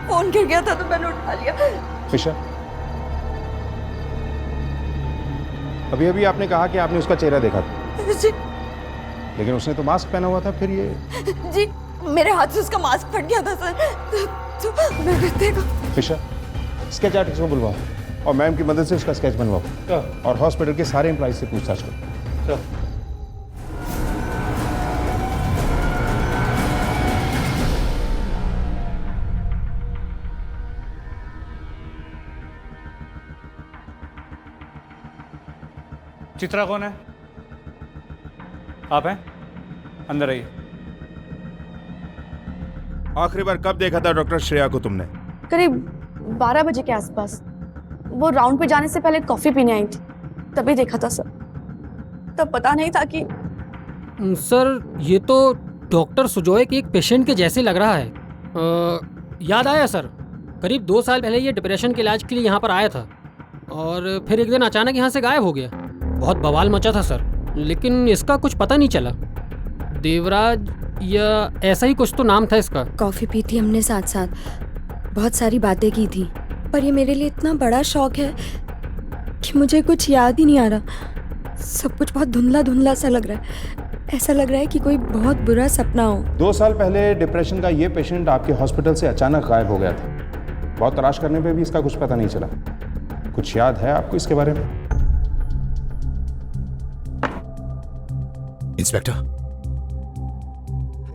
[SPEAKER 10] फोन गिर गया था तो मैंने उठा लिया।
[SPEAKER 17] फिशर, अभी आपने कहा कि आपने उसका चेहरा देखा था,
[SPEAKER 10] जी
[SPEAKER 17] लेकिन उसने तो मास्क पहना हुआ था। फिर ये
[SPEAKER 10] जी मेरे हाथ से उसका मास्क फट गया था सर, तो मैं देखा।
[SPEAKER 17] फिशर, स्केच आर्टिस्ट को बुलवाओ और मैम की मदद से उसका स्केच बनवाओ और हॉस्पिटल के सारे एम्प्लॉइज से पूछताछ करो।
[SPEAKER 9] चित्रा कौन है? आप हैं? अंदर आइए।
[SPEAKER 17] आखिरी बार कब देखा था डॉक्टर श्रेया को तुमने?
[SPEAKER 18] करीब 12 बजे के आसपास। वो राउंड पे जाने से पहले कॉफी पीने आई थी, तभी देखा था सर। तब पता नहीं था कि
[SPEAKER 19] सर ये तो डॉक्टर सुजॉय के एक पेशेंट के जैसे लग रहा है। याद आया सर, करीब 2 साल पहले ये डिप्रेशन के इलाज के लिए यहाँ पर आया था और फिर एक दिन अचानक यहाँ से गायब हो गया। बहुत बवाल मचा था सर, लेकिन इसका कुछ पता नहीं चला। देवराज या ऐसा ही कुछ तो नाम था इसका।
[SPEAKER 18] कॉफी पी थी हमने साथ साथ, बहुत सारी बातें की थी, पर ये मेरे लिए इतना बड़ा शौक है कि मुझे कुछ याद ही नहीं आ रहा। सब कुछ बहुत धुंधला धुंधला सा लग रहा है। ऐसा लग रहा है कि कोई बहुत बुरा सपना हो।
[SPEAKER 17] 2 साल पहले डिप्रेशन का ये पेशेंट आपके हॉस्पिटल से अचानक गायब हो गया था। बहुत तलाश करने पे भी इसका कुछ पता नहीं चला। कुछ याद है आपको इसके बारे में?
[SPEAKER 15] इंस्पेक्टर,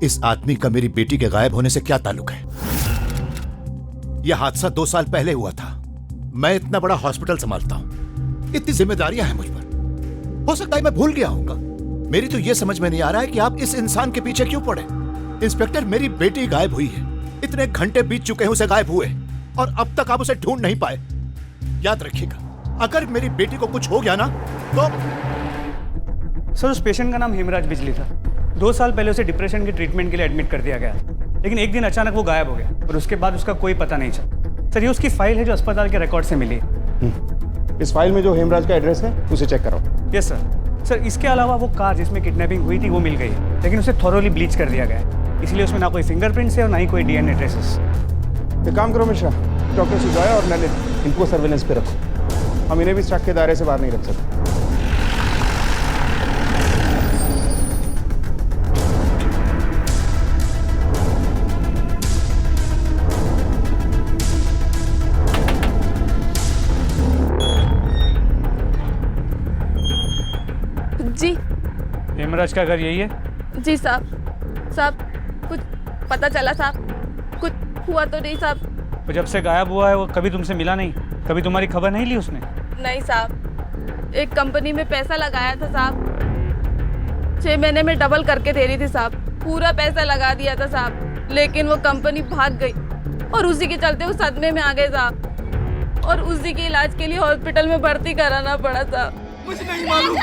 [SPEAKER 15] इस आदमी का मेरी बेटी के गायब होने से क्या ताल्लुक है? यह हादसा 2 साल पहले हुआ था। मैं इतना बड़ा हॉस्पिटल संभालता हूं, इतनी जिम्मेदारियां हैं मुझ पर। हो सकता है मैं भूल गया होऊंगा। मेरी तो यह समझ में नहीं आ रहा है कि आप इस इंसान के पीछे क्यों पड़े। इंस्पेक्टर, मेरी बेटी गायब हुई है। इतने घंटे बीत चुके हैं उसे गायब हुए और अब तक आप उसे ढूंढ नहीं पाए। याद रखिएगा, अगर मेरी बेटी को कुछ हो गया ना तो।
[SPEAKER 9] सर, उस पेशेंट का नाम हेमराज बिजली था। 2 साल पहले उसे डिप्रेशन के ट्रीटमेंट के लिए एडमिट कर दिया गया, लेकिन एक दिन अचानक वो गायब हो गया और उसके बाद उसका कोई पता नहीं चला। सर, ये उसकी फाइल है जो अस्पताल के रिकॉर्ड से मिली है।
[SPEAKER 17] इस फाइल में जो हेमराज का एड्रेस है उसे चेक कराओ।
[SPEAKER 9] Yes sir. सर, इसके अलावा वो कार जिसमें किडनैपिंग हुई थी वो मिल गई है, लेकिन उसे थॉरोली ब्लीच कर दिया गया है, इसलिए उसमें ना कोई फिंगरप्रिंट्स है और ना ही कोई डीएनए ट्रेसेस।
[SPEAKER 17] एक काम करो मिश्रा, डॉक्टर सुजॉय और नलिन इनको सर्वेलेंस पे रखो। हम इन्हें भी स्टॉक के दायरे से बाहर नहीं रख सकते।
[SPEAKER 18] जी
[SPEAKER 9] हेमराज का घर यही है?
[SPEAKER 18] जी साहब कुछ पता चला साहब? कुछ हुआ तो नहीं साहब?
[SPEAKER 9] वो जब से गायब हुआ है वो कभी तुमसे मिला नहीं? कभी तुम्हारी खबर नहीं ली उसने?
[SPEAKER 18] नहीं साहब, एक कंपनी में पैसा लगाया था साहब, 6 महीने में डबल करके दे रही थी साहब। पूरा पैसा लगा दिया था साहब, लेकिन वो कंपनी भाग गई और उसी के चलते वो सदमे में आ गए साहब, और उसी के इलाज के लिए हॉस्पिटल में भर्ती कराना पड़ा साहब।
[SPEAKER 20] मुझे नहीं मालूम।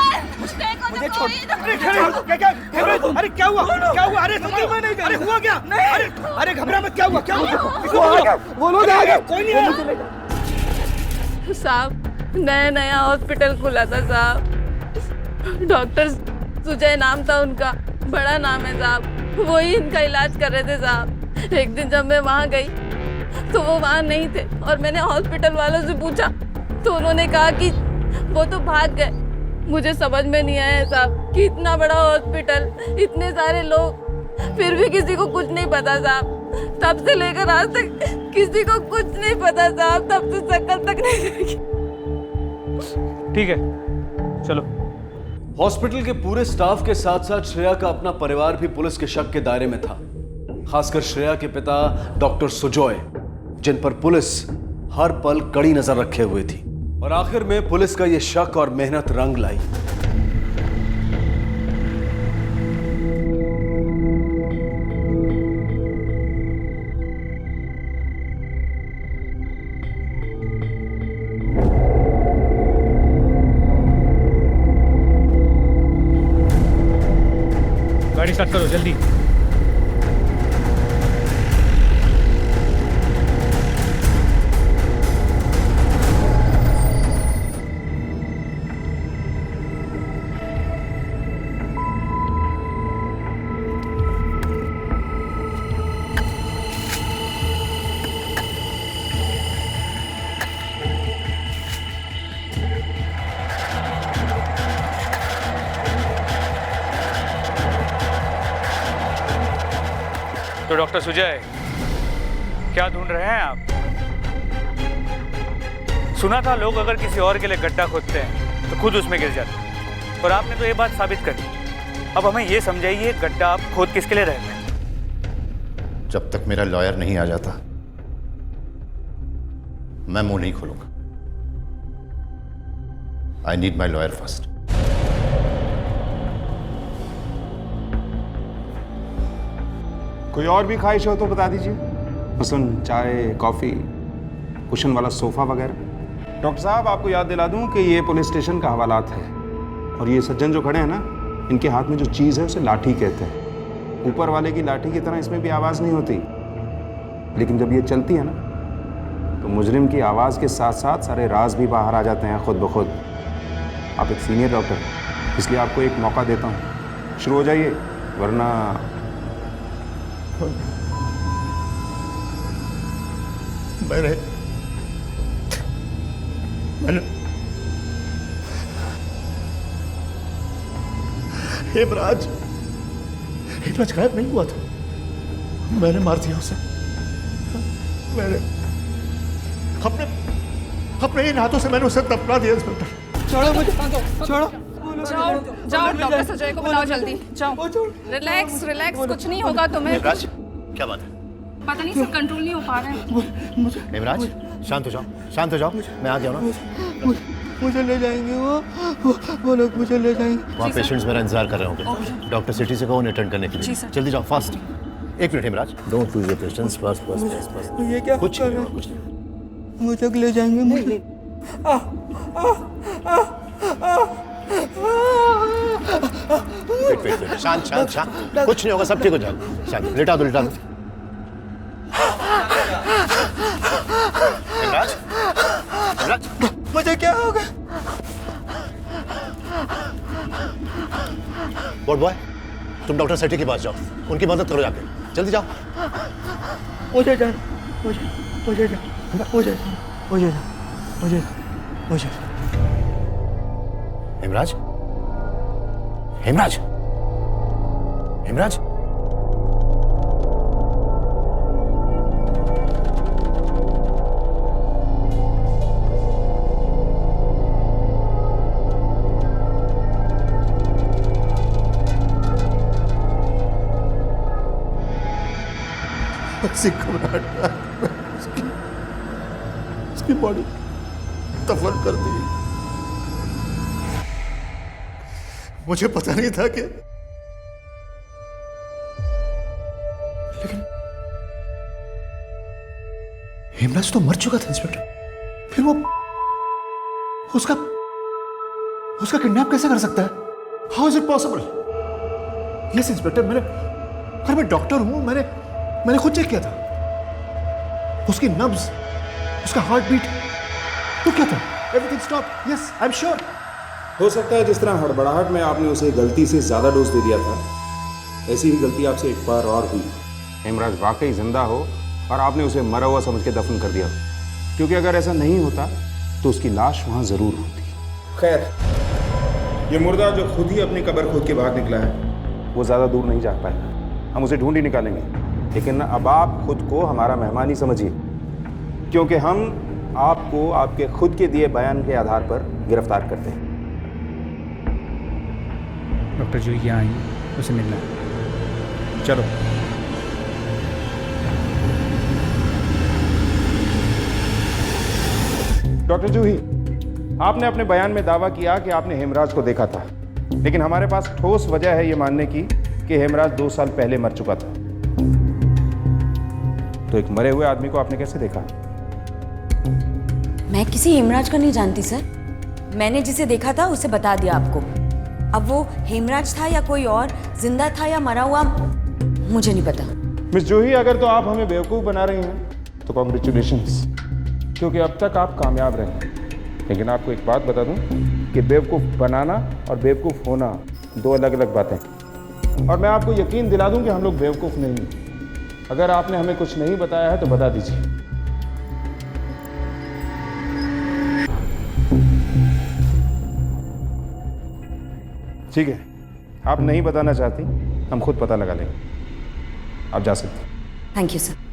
[SPEAKER 20] मुझे छोड़। अरे क्या हुआ? क्या हुआ? अरे अरे हुआ क्या? अरे घबरा मत। क्या हुआ? क्या हुआ? वो लोग आ गए। कोई नहीं आया
[SPEAKER 18] साहब। नया हॉस्पिटल खुला था साहब, डॉक्टर सुजय नाम था उनका, बड़ा नाम है साहब। वही इनका इलाज कर रहे थे साहब। एक दिन जब मैं वहाँ गई तो वो वहाँ नहीं थे, और मैंने हॉस्पिटल वालों से पूछा तो उन्होंने कहा कि वो तो भाग गए। मुझे समझ में नहीं आया साहब कि इतना बड़ा हॉस्पिटल, इतने सारे लोग, फिर भी किसी को कुछ नहीं पता साहब। तब से लेकर आज तक किसी को कुछ नहीं पता साहब। तब से शक्ल तक नहीं देखी।
[SPEAKER 9] ठीक है, चलो।
[SPEAKER 6] हॉस्पिटल के पूरे स्टाफ के साथ साथ श्रेया का अपना परिवार भी पुलिस के शक के दायरे में था, खासकर श्रेया के पिता डॉक्टर सुजॉय, जिन पर पुलिस हर पल कड़ी नजर रखे हुए थी। और आखिर में पुलिस का यह शक और मेहनत रंग लाई।
[SPEAKER 9] गाड़ी स्टार्ट करो जल्दी। तो डॉक्टर सुजय, क्या ढूंढ रहे हैं आप? सुना था लोग अगर किसी और के लिए गड्ढा खोदते हैं तो खुद उसमें गिर जाते हैं, और आपने तो ये बात साबित कर दी। अब हमें ये समझाइए, गड्ढा आप खोद किसके लिए रहे हैं?
[SPEAKER 15] जब तक मेरा लॉयर नहीं आ जाता मैं मुंह नहीं खोलूंगा। I need my lawyer first.
[SPEAKER 17] कोई और भी ख्वाहिश हो तो बता दीजिए, मसलन चाय, कॉफ़ी, कुशन वाला सोफ़ा वगैरह। डॉक्टर साहब, आपको याद दिला दूं कि ये पुलिस स्टेशन का हवालात है, और ये सज्जन जो खड़े हैं ना, इनके हाथ में जो चीज़ है उसे लाठी कहते हैं। ऊपर वाले की लाठी की तरह इसमें भी आवाज़ नहीं होती, लेकिन जब ये चलती है ना तो मुजरिम की आवाज़ के साथ साथ सारे राज भी बाहर आ जाते हैं खुद ब खुद। आप एक सीनियर डॉक्टर हैं, इसलिए आपको एक मौका देता हूँ, शुरू हो जाइए, वरना
[SPEAKER 15] मैंने हेमराज हेमराज गायब नहीं हुआ था, मैंने मार दिया उसे। मैंने अपने इन हाथों से मैंने उसे दफना दिया। इंस्पेक्टर
[SPEAKER 20] छोड़ो मुझे, छोड़ो।
[SPEAKER 10] जाओ जाओ, डॉक्टर सुजय को बुलाओ जल्दी। जाओ, रिलैक्स रिलैक्स, कुछ नहीं होगा तुम्हें।
[SPEAKER 15] हेमराज क्या बात है?
[SPEAKER 10] पता नहीं सर, कंट्रोल नहीं हो पा रहे हैं।
[SPEAKER 15] हेमराज शांत हो जाओ, शांत हो जाओ, मैं आ गया हूं ना।
[SPEAKER 20] मुझे ले जाएंगे वो लोग मुझे ले जाएंगे।
[SPEAKER 15] वहाँ पेशेंट्स मेरा इंतजार कर रहे होंगे। डॉक्टर सिटी से कहो उन्हें अटेंड करने के लिए। जल्दी जाओ, फास्ट। एक minute Hemraj, don't lose your patience. बस बस बस बस।
[SPEAKER 20] ये क्या
[SPEAKER 15] कुछ नहीं होगा, कुछ नहीं।
[SPEAKER 20] मुझे ले जाएंगे मुझे।
[SPEAKER 15] वेट, शांत शांत शांत, कुछ नहीं होगा, सब ठीक हो जाएगा। शांत, लेटा दो, लेटा दो। हेमराज, हेमराज,
[SPEAKER 20] मुझे क्या होगा?
[SPEAKER 15] बोर्ड बॉय, तुम डॉक्टर सेठी के पास जाओ, उनकी मदद करो जाके, जल्दी जाओ।
[SPEAKER 20] मुझे जान, मुझे
[SPEAKER 15] हेमराज, हेमराज, हेमराज, ऐसी घबराहट उसकी बॉडी दफन कर दी। मुझे पता नहीं था कि लेकिन हेमराज तो मर चुका था इंस्पेक्टर। फिर वो उसका किडनैप कैसे कर सकता है? How is it possible? Yes inspector, मैं डॉक्टर हूं, मैंने खुद चेक किया था। उसकी नब्ज, उसका हार्ट बीट तो क्या था, everything stop. Yes I am sure.
[SPEAKER 17] हो सकता है जिस तरह हड़बड़ाहट में आपने उसे गलती से ज्यादा डोज दे दिया था, ऐसी ही गलती आपसे एक बार और हुई। हेमराज वाकई जिंदा हो और आपने उसे मरा हुआ समझ के दफन कर दिया, क्योंकि अगर ऐसा नहीं होता तो उसकी लाश वहां जरूर होती। खैर, ये मुर्दा जो खुद ही अपनी कब्र खोद के बाहर निकला है, वो ज्यादा दूर नहीं जा पाएगा। हम उसे ढूंढ ही निकालेंगे, लेकिन अब आप खुद को हमारा मेहमान ही समझिए, क्योंकि हम आपको आपके खुद के दिए बयान के आधार पर गिरफ्तार करते हैं।
[SPEAKER 9] डॉक्टर जो यहाँ आई, उसे मिलना है। चलो।
[SPEAKER 17] डॉक्टर जूही, आपने अपने बयान में दावा किया कि आपने हेमराज को देखा था, लेकिन हमारे पास ठोस वजह है ये मानने की कि हेमराज 2 साल पहले मर चुका था। तो एक मरे हुए आदमी को आपने कैसे देखा?
[SPEAKER 21] मैं किसी हेमराज का नहीं जानती सर। मैंने जिसे देखा था उसे बता दिया आपको। अब वो हेमराज था या कोई और, जिंदा था या मरा हुआ, मुझे नहीं पता।
[SPEAKER 17] मिस जूही, अगर तो आप हमें बेवकूफ़ बना रही हैं तो कॉन्ग्रेचुलेशंस, क्योंकि अब तक आप कामयाब रहे। लेकिन आपको एक बात बता दूं कि बेवकूफ़ बनाना और बेवकूफ़ होना 2 अलग अलग बातें हैं। और मैं आपको यकीन दिला दूं कि हम लोग बेवकूफ़ नहीं हैं। अगर आपने हमें कुछ नहीं बताया है तो बता दीजिए। ठीक है, आप नहीं बताना चाहती, हम खुद पता लगा लेंगे। आप जा सकते हैं।
[SPEAKER 21] Thank you sir.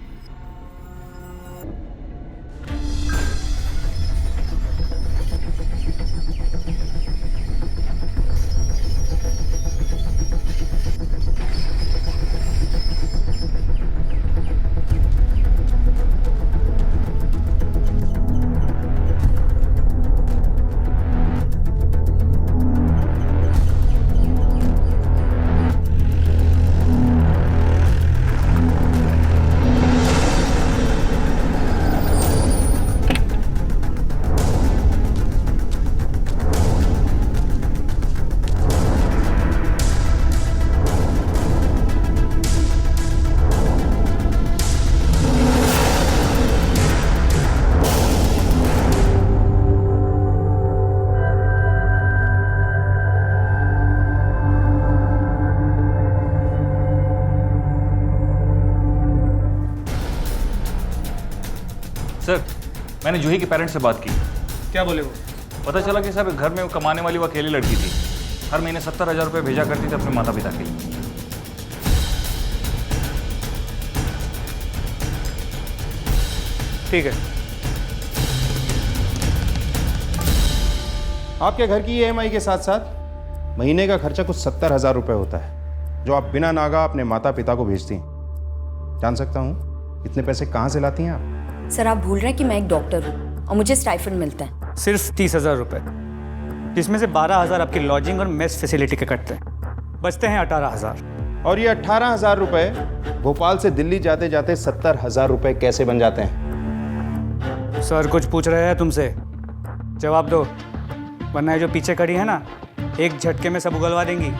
[SPEAKER 11] सर, मैंने जूही के पेरेंट्स से बात की।
[SPEAKER 9] क्या बोले वो?
[SPEAKER 11] पता चला कि सर घर में वो कमाने वाली वो अकेली लड़की थी। हर महीने 70,000 रुपये भेजा करती थी अपने माता पिता के लिए।
[SPEAKER 9] ठीक है।
[SPEAKER 17] आपके घर की EMI के साथ साथ महीने का खर्चा कुछ 70,000 रुपए होता है, जो आप बिना नागा अपने माता पिता को भेजती हैं। जान सकता हूँ इतने पैसे कहाँ से लाती हैं आप?
[SPEAKER 21] सर आप भूल रहे हैं कि मैं एक डॉक्टर हूँ और मुझे स्टाइफंड मिलता है।
[SPEAKER 9] सिर्फ 30,000 रुपये, जिसमें से 12,000 आपकी लॉजिंग और मेस फैसिलिटी के कटते हैं, बचते हैं 18,000।
[SPEAKER 17] और ये 18,000 रुपए भोपाल से दिल्ली जाते जाते 70,000 रुपए कैसे बन जाते हैं?
[SPEAKER 9] सर कुछ पूछ रहे हैं तुमसे, जवाब दो, वरना ये जो पीछे खड़ी है ना, एक झटके में सब उगलवा देंगी।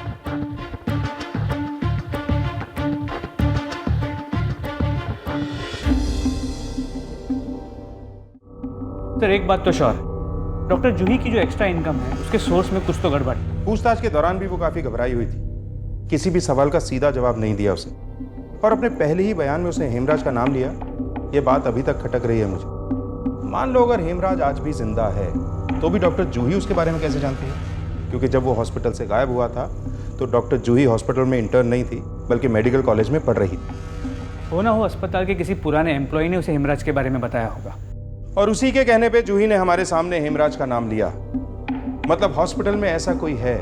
[SPEAKER 9] सर एक बात तो श्योर, डॉक्टर जूही की जो एक्स्ट्रा इनकम है उसके सोर्स में कुछ तो गड़बड़।
[SPEAKER 17] पूछताछ के दौरान भी वो काफी घबराई हुई थी, किसी भी सवाल का सीधा जवाब नहीं दिया उसे, और अपने पहले ही बयान में उसने हेमराज का नाम लिया। ये बात अभी तक खटक रही है मुझे। मान लो अगर हेमराज आज भी जिंदा है तो भी डॉक्टर जूही उसके बारे में कैसे जानती है? क्योंकि जब वो हॉस्पिटल से गायब हुआ था तो डॉक्टर जूही हॉस्पिटल में इंटर्न नहीं थी, बल्कि मेडिकल कॉलेज में पढ़ रही थी।
[SPEAKER 9] हो ना हो अस्पताल के किसी पुराने एम्प्लॉय ने उसे हेमराज के बारे में बताया होगा,
[SPEAKER 17] और उसी के कहने पे जूही ने हमारे सामने हेमराज का नाम लिया। मतलब हॉस्पिटल में ऐसा कोई है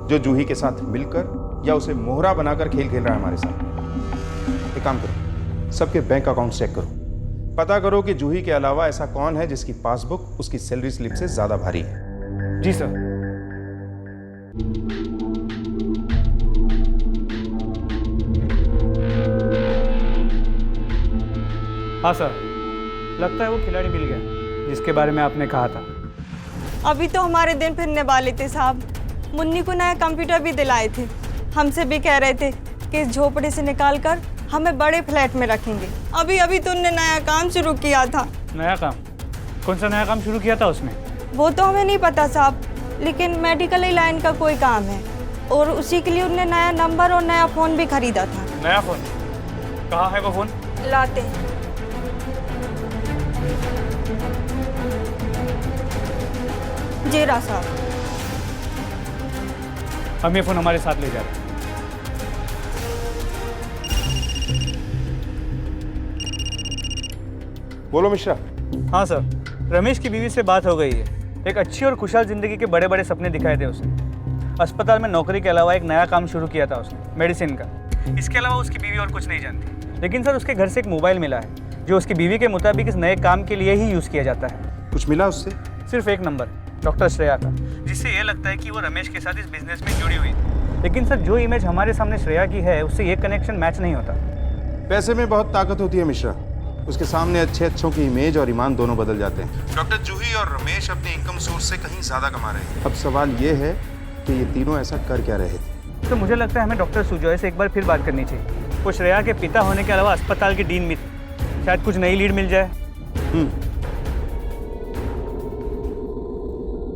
[SPEAKER 17] जो जूही के साथ मिलकर या उसे मोहरा बनाकर खेल खेल रहा है हमारे साथ। एक काम करो, सबके बैंक अकाउंट चेक करो, पता करो कि जूही के अलावा ऐसा कौन है जिसकी पासबुक उसकी सैलरी स्लिप से ज्यादा भारी है।
[SPEAKER 9] जी सर। हाँ सर, लगता है वो खिलाड़ी मिल गया जिसके बारे में आपने कहा था।
[SPEAKER 7] अभी तो हमारे दिन फिरने वाले थे साहब। मुन्नी को नया कंप्यूटर भी दिलाए थे, हमसे भी कह रहे थे कि इस झोपड़े से निकाल कर हमें बड़े फ्लैट में रखेंगे। अभी अभी तो उनने नया काम शुरू किया था।
[SPEAKER 9] नया काम? कौन सा नया काम शुरू किया था उसमें?
[SPEAKER 7] वो तो हमें नहीं पता साहब, लेकिन मेडिकल लाइन का कोई काम है और उसी के लिए उनने नया नंबर और नया फ़ोन भी खरीदा था।
[SPEAKER 9] नया फ़ोन? कहाँ है वो फ़ोन?
[SPEAKER 7] लाते हैं। जी रा साहब।
[SPEAKER 9] हम ये फ़ोन हमारे साथ ले जा रहे हैं।
[SPEAKER 17] बोलो मिश्रा।
[SPEAKER 9] हाँ सर, रमेश की बीवी से बात हो गई है। एक अच्छी और खुशहाल जिंदगी के बड़े बड़े सपने दिखाए थे उसने। अस्पताल में नौकरी के अलावा एक नया काम शुरू किया था उसने, मेडिसिन का। इसके अलावा उसकी बीवी और कुछ नहीं जानती। लेकिन सर उसके घर से एक मोबाइल मिला है जो उसकी बीवी के मुताबिक इस नए काम के लिए ही यूज़ किया जाता है।
[SPEAKER 17] कुछ मिला उससे?
[SPEAKER 9] सिर्फ एक नंबर, डॉक्टर श्रेया का, जिससे ये लगता है कि वो रमेश के साथ इस बिजनेस में जुड़ी हुई थी। लेकिन सर जो इमेज हमारे सामने श्रेया की है उससे ये कनेक्शन मैच नहीं होता।
[SPEAKER 17] पैसे में बहुत ताकत होती है मिश्रा, उसके सामने अच्छों की इमेज और ईमान दोनों बदल जाते हैं। डॉक्टर जूही और रमेश अपने इनकम सोर्स से कहीं ज्यादा कमा रहे हैं। अब सवाल ये है कि ये तीनों ऐसा कर क्या रहे थे?
[SPEAKER 9] तो मुझे लगता है हमें डॉक्टर सुजॉय से एक बार फिर बात करनी चाहिए। वो श्रेया के पिता होने के अलावा अस्पताल के डीन भी थे, शायद कुछ नई लीड मिल जाए।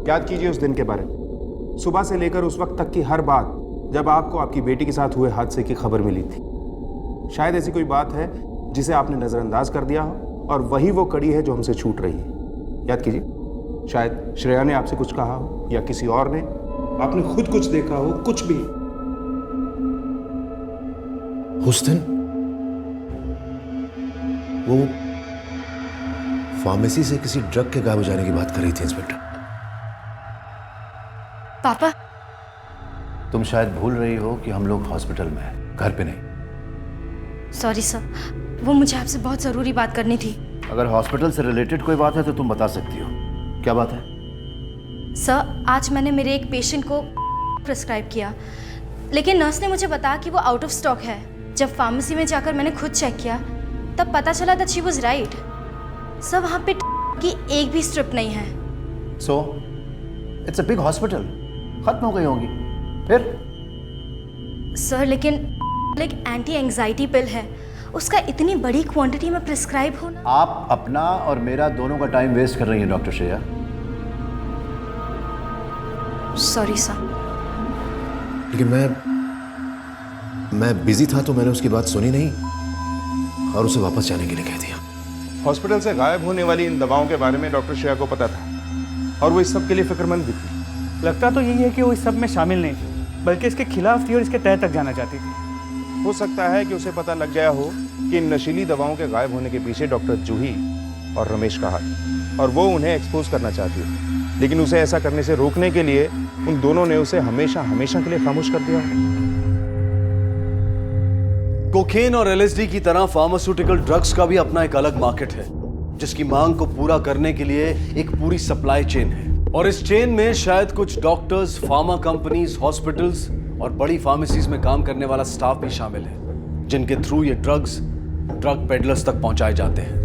[SPEAKER 17] याद कीजिए उस दिन के बारे में, सुबह से लेकर उस वक्त तक की हर बात जब आपको आपकी बेटी के साथ हुए हादसे की खबर मिली थी। शायद ऐसी कोई बात है जिसे आपने नजरअंदाज कर दिया हो और वही वो कड़ी है जो हमसे छूट रही है। याद कीजिए, शायद श्रेया ने आपसे कुछ कहा हो या किसी और ने, आपने खुद कुछ देखा हो, कुछ भी।
[SPEAKER 15] उस दिन वो फार्मेसी से किसी ड्रग के गायब हो जाने की बात कर रही थी इंस्पेक्टर।
[SPEAKER 16] पापा,
[SPEAKER 15] तुम शायद भूल रही हो कि हम लोग हॉस्पिटल में हैं, घर पे नहीं।
[SPEAKER 16] सॉरी सर, वो मुझे आपसे बहुत ज़रूरी बात करनी थी।
[SPEAKER 15] अगर हॉस्पिटल से रिलेटेड कोई बात है तो तुम बता सकती हो। क्या बात है?
[SPEAKER 16] सर, आज मैंने मेरे एक पेशेंट को प्रिस्क्राइब किया, लेकिन नर्स ने मुझे बताया कि वो आउट ऑफ स्टॉक है। जब फार्मेसी में जाकर मैंने खुद चेक किया तब पता चला that she was right. Sir, वहाँ पे की एक भी स्ट्रिप नहीं है।
[SPEAKER 15] So it's a big hospital, खत्म हो गई होंगी फिर?
[SPEAKER 16] सर लेकिन एक एंटी एंजाइटी पिल है, उसका इतनी बड़ी क्वांटिटी में प्रिस्क्राइब होना।
[SPEAKER 15] आप अपना और मेरा दोनों का टाइम वेस्ट कर रही हैं डॉक्टर श्रेया।
[SPEAKER 16] Sorry sir.
[SPEAKER 15] लेकिन मैं बिजी था तो मैंने उसकी बात सुनी नहीं और उसे वापस जाने के लिए कह दिया।
[SPEAKER 17] हॉस्पिटल से गायब होने वाली इन दवाओं के बारे में डॉक्टर श्रेया को पता था और वो इस सब के लिए फिक्रमंद भी थी।
[SPEAKER 9] लगता तो यही है कि वो इस सब में शामिल नहीं थी, बल्कि इसके खिलाफ थी और इसके तह तक जाना चाहती थी।
[SPEAKER 17] हो सकता है कि उसे पता लग गया हो कि इन नशीली दवाओं के गायब होने के पीछे डॉक्टर जूही और रमेश का हाथ, और वो उन्हें एक्सपोज करना चाहती है, लेकिन उसे ऐसा करने से रोकने के लिए उन दोनों ने उसे हमेशा हमेशा के लिए खामोश कर दिया।
[SPEAKER 6] कोकेन और एलएसडी की तरह फार्मास्यूटिकल ड्रग्स का भी अपना एक अलग मार्केट है, जिसकी मांग को पूरा करने के लिए एक पूरी सप्लाई चेन है। और इस चेन में शायद कुछ डॉक्टर्स, फार्मा कंपनीज, हॉस्पिटल्स और बड़ी फार्मेसीज में काम करने वाला स्टाफ भी शामिल है, जिनके थ्रू ये ड्रग्स ड्रग पेडलर्स तक पहुंचाए जाते हैं।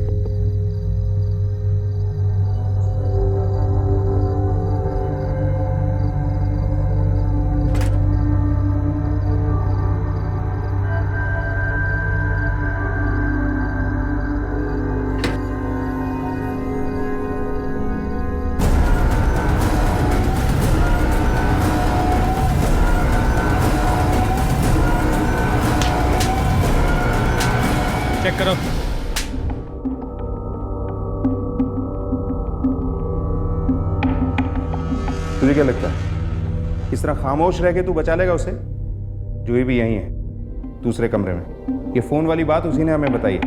[SPEAKER 19] चेक करो।
[SPEAKER 17] तुझे क्या लगता है इस तरह खामोश रह के तू बचा लेगा उसे? जूही भी यही है, दूसरे कमरे में। ये फोन वाली बात उसी ने हमें बताई है,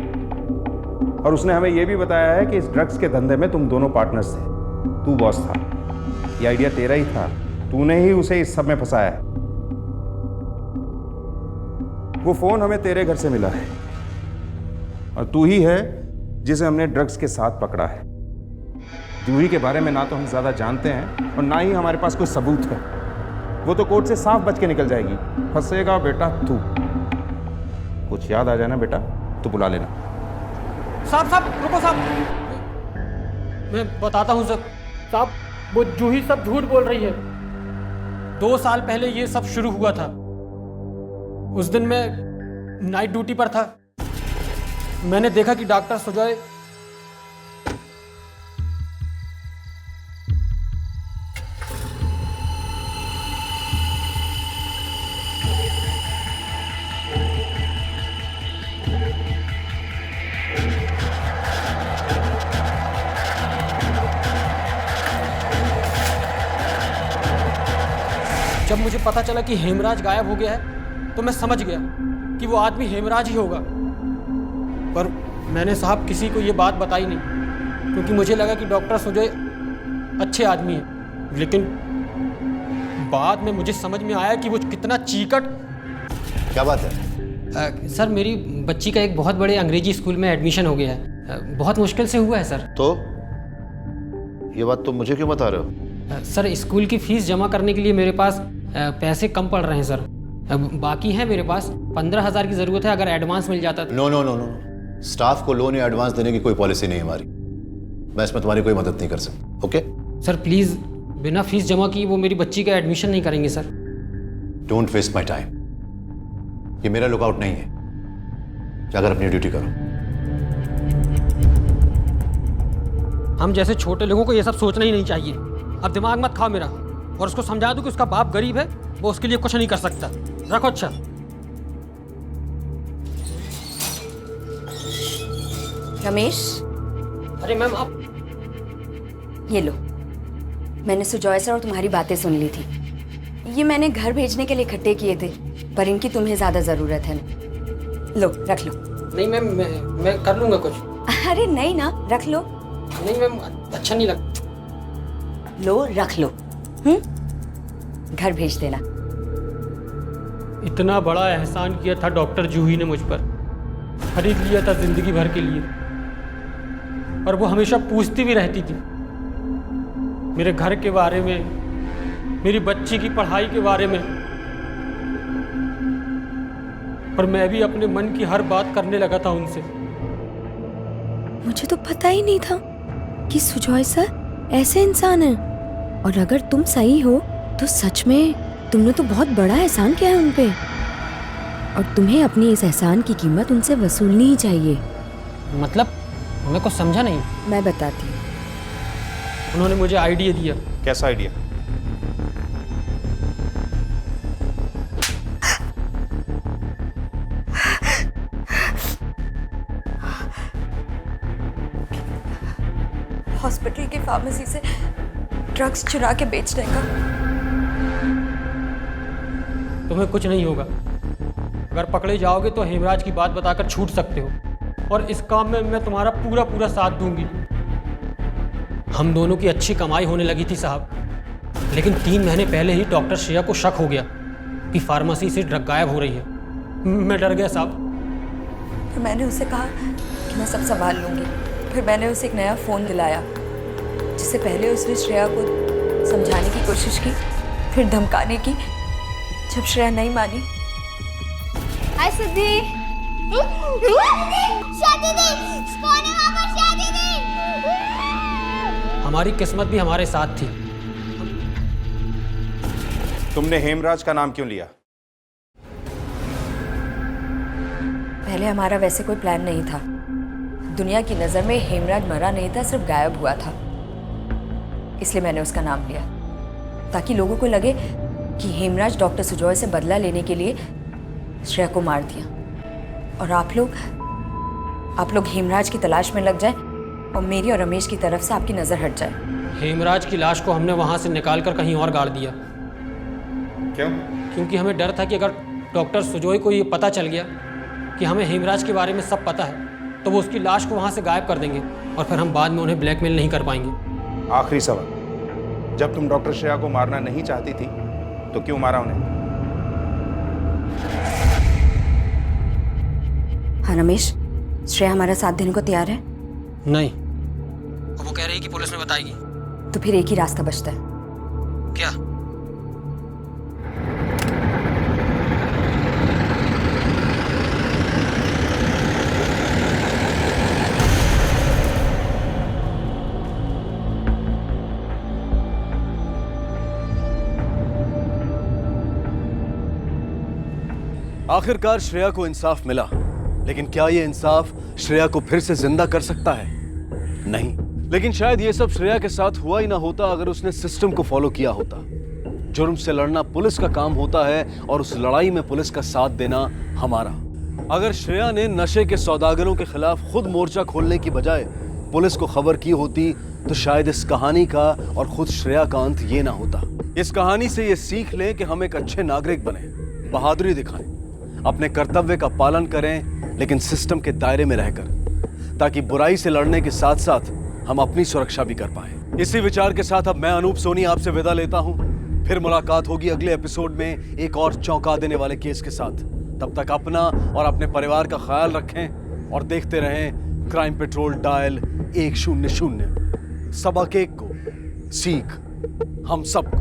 [SPEAKER 17] और उसने हमें यह भी बताया है कि इस ड्रग्स के धंधे में तुम दोनों पार्टनर्स थे, तू बॉस था, ये आइडिया तेरा ही था, तूने ही उसे इस सब में फंसाया है। वो फोन हमें तेरे घर से मिला है, और तू ही है जिसे हमने ड्रग्स के साथ पकड़ा है। जूही के बारे में ना तो हम ज्यादा जानते हैं और ना ही हमारे पास कोई सबूत है। वो तो कोर्ट से साफ बच के निकल जाएगी। फंसेगा बेटा तू। कुछ याद आ जाए ना बेटा तो बुला लेना।
[SPEAKER 19] साहब रुको साहब, मैं बताता हूँ सर। साहब वो जूही सब झूठ बोल रही है। 2 साल पहले ये सब शुरू हुआ था। उस दिन मैं नाइट ड्यूटी पर था। मैंने देखा कि डॉक्टर सुजॉय जब मुझे पता चला कि हेमराज गायब हो गया है तो मैं समझ गया कि वो आदमी हेमराज ही होगा। पर मैंने साहब किसी को ये बात बताई नहीं, क्योंकि मुझे लगा कि डॉक्टर सुजय अच्छे आदमी हैं। लेकिन बाद में मुझे समझ में आया कि वो कितना चीकट।
[SPEAKER 15] क्या बात है?
[SPEAKER 19] सर मेरी बच्ची का एक बहुत बड़े अंग्रेजी स्कूल में एडमिशन हो गया है। बहुत मुश्किल से हुआ है सर।
[SPEAKER 15] तो ये बात तुम मुझे क्यों बता रहे हो?
[SPEAKER 19] सर स्कूल की फीस जमा करने के लिए मेरे पास पैसे कम पड़ रहे हैं सर। बाकी है मेरे पास 15,000 की ज़रूरत है, अगर एडवांस मिल जाता तो।
[SPEAKER 15] नो, स्टाफ को लोन या एडवांस देने की कोई पॉलिसी नहीं है हमारी। मैं इसमें तुम्हारी कोई मदद नहीं कर सकता। ओके
[SPEAKER 19] सर प्लीज़, बिना फीस जमा की वो मेरी बच्ची का एडमिशन नहीं करेंगे sir.
[SPEAKER 15] Don't waste my time. ये मेरा लुकआउट नहीं है। जाकर अपनी ड्यूटी करो।
[SPEAKER 19] हम जैसे छोटे लोगों को ये सब सोचना ही नहीं चाहिए। अब दिमाग मत खाओ मेरा, और उसको समझा दूं कि उसका बाप गरीब है, वो उसके लिए कुछ नहीं कर सकता। रखो। अच्छा
[SPEAKER 21] रमेश।
[SPEAKER 19] अरे मैम आप
[SPEAKER 21] ये लो, मैंने सुजॉय सर और तुम्हारी बातें सुन ली थी। ये मैंने घर भेजने के लिए इकट्ठे किए थे, पर इनकी तुम्हें ज्यादा जरूरत है। लो रख लो।
[SPEAKER 19] नहीं मैम, मैं कर लूंगा कुछ।
[SPEAKER 21] अरे नहीं ना, रख लो।
[SPEAKER 19] नहीं मैम, अच्छा नहीं लगता।
[SPEAKER 21] लो रख लो। घर भेज देना।
[SPEAKER 19] इतना बड़ा एहसान किया था डॉक्टर जूही ने मुझ पर, खरीद लिया था जिंदगी भर के लिए, और वो हमेशा पूछती भी रहती थी मेरे घर के बारे में, मेरी बच्ची की पढ़ाई के बारे में। पर मैं भी अपने मन की हर बात करने लगा था उनसे।
[SPEAKER 2] मुझे तो पता ही नहीं था कि सुजॉय सर ऐसे इंसान हैं, और अगर तुम सही हो तो सच में तुमने तो बहुत बड़ा एहसान किया है उन पे, और तुम्हें अपने इस एहसान की कीमत उनसे वसूलनी ही चाहिए।
[SPEAKER 19] मतलब मैं कुछ समझा नहीं।
[SPEAKER 2] मैं बताती हूँ।
[SPEAKER 19] उन्होंने मुझे आइडिया दिया।
[SPEAKER 17] कैसा आइडिया?
[SPEAKER 21] हॉस्पिटल की फार्मेसी से ड्रग्स चुरा के बेचने का।
[SPEAKER 19] तुम्हें कुछ नहीं होगा। अगर पकड़े जाओगे तो हेमराज की बात बताकर छूट सकते हो, और इस काम में मैं तुम्हारा पूरा साथ दूंगी। हम दोनों की अच्छी कमाई होने लगी थी साहब, लेकिन 3 महीने पहले ही डॉक्टर श्रेया को शक हो गया कि फार्मेसी से ड्रग गायब हो रही है। मैं डर गया साहब।
[SPEAKER 21] फिर मैंने उसे कहा कि मैं सब संभाल लूंगी। फिर मैंने उसे एक नया फ़ोन दिलाया, जिससे पहले उसने श्रेया को समझाने की कोशिश की, फिर धमकाने की। जब श्रेया नहीं मानी,
[SPEAKER 16] हाय सिद्धि।
[SPEAKER 19] हमारी किस्मत भी हमारे साथ थी।
[SPEAKER 17] तुमने हेमराज का नाम क्यों लिया?
[SPEAKER 21] पहले हमारा वैसे कोई प्लान नहीं था। दुनिया की नज़र में हेमराज मरा नहीं था, सिर्फ गायब हुआ था। इसलिए मैंने उसका नाम लिया, ताकि लोगों को लगे कि हेमराज डॉक्टर सुजॉय से बदला लेने के लिए श्रेया को मार दिया, और आप लोग हेमराज की तलाश में लग जाए और मेरी और रमेश की तरफ से आपकी नज़र हट जाए।
[SPEAKER 19] हेमराज की लाश को हमने वहाँ से निकाल कर कहीं और गाड़ दिया।
[SPEAKER 17] क्यों?
[SPEAKER 19] क्योंकि हमें डर था कि अगर डॉक्टर सुजॉय को ये पता चल गया कि हमें हेमराज के बारे में सब पता है, तो वो उसकी लाश को वहाँ से गायब कर देंगे और फिर हम बाद में उन्हें ब्लैकमेल नहीं कर पाएंगे।
[SPEAKER 17] आखिरी सवाल, जब तुम डॉक्टर श्रेया को मारना नहीं चाहती थी तो क्यों मारा उन्हें?
[SPEAKER 21] हाँ रमेश, श्रेया हमारा साथ देने को तैयार है?
[SPEAKER 19] नहीं, वो कह रही है कि पुलिस में बताएगी।
[SPEAKER 21] तो फिर एक ही रास्ता बचता है।
[SPEAKER 19] क्या?
[SPEAKER 6] आखिरकार श्रेया को इंसाफ मिला, लेकिन क्या ये इंसाफ श्रेया को फिर से जिंदा कर सकता है? नहीं। लेकिन शायद ये सब श्रेया के साथ हुआ ही ना होता अगर उसने सिस्टम को फॉलो किया होता। जुर्म से लड़ना पुलिस का काम होता है और उस लड़ाई में पुलिस का साथ देना हमारा। अगर श्रेया ने नशे के सौदागरों के खिलाफ खुद मोर्चा खोलने की बजाय पुलिस को खबर की होती, तो शायद इस कहानी का और खुद श्रेया का अंत ये ना होता। इस कहानी से ये सीख लें कि हम एक अच्छे नागरिक बने, बहादुरी दिखाएं, अपने कर्तव्य का पालन करें, लेकिन सिस्टम के दायरे में रहकर, ताकि बुराई से लड़ने के साथ साथ हम अपनी सुरक्षा भी कर पाएं। इसी विचार के साथ अब मैं अनूप सोनी आपसे विदा लेता हूं। फिर मुलाकात होगी अगले एपिसोड में एक और चौंका देने वाले केस के साथ। तब तक अपना और अपने परिवार का ख्याल रखें और देखते रहें क्राइम पेट्रोल डायल 100। सबक एक को, सीख हम सबको।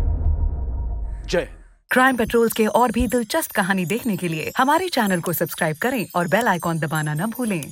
[SPEAKER 6] जय।
[SPEAKER 13] क्राइम पेट्रोल्स के और भी दिलचस्प कहानी देखने के लिए हमारे चैनल को सब्सक्राइब करें और बेल आइकॉन दबाना न भूलें।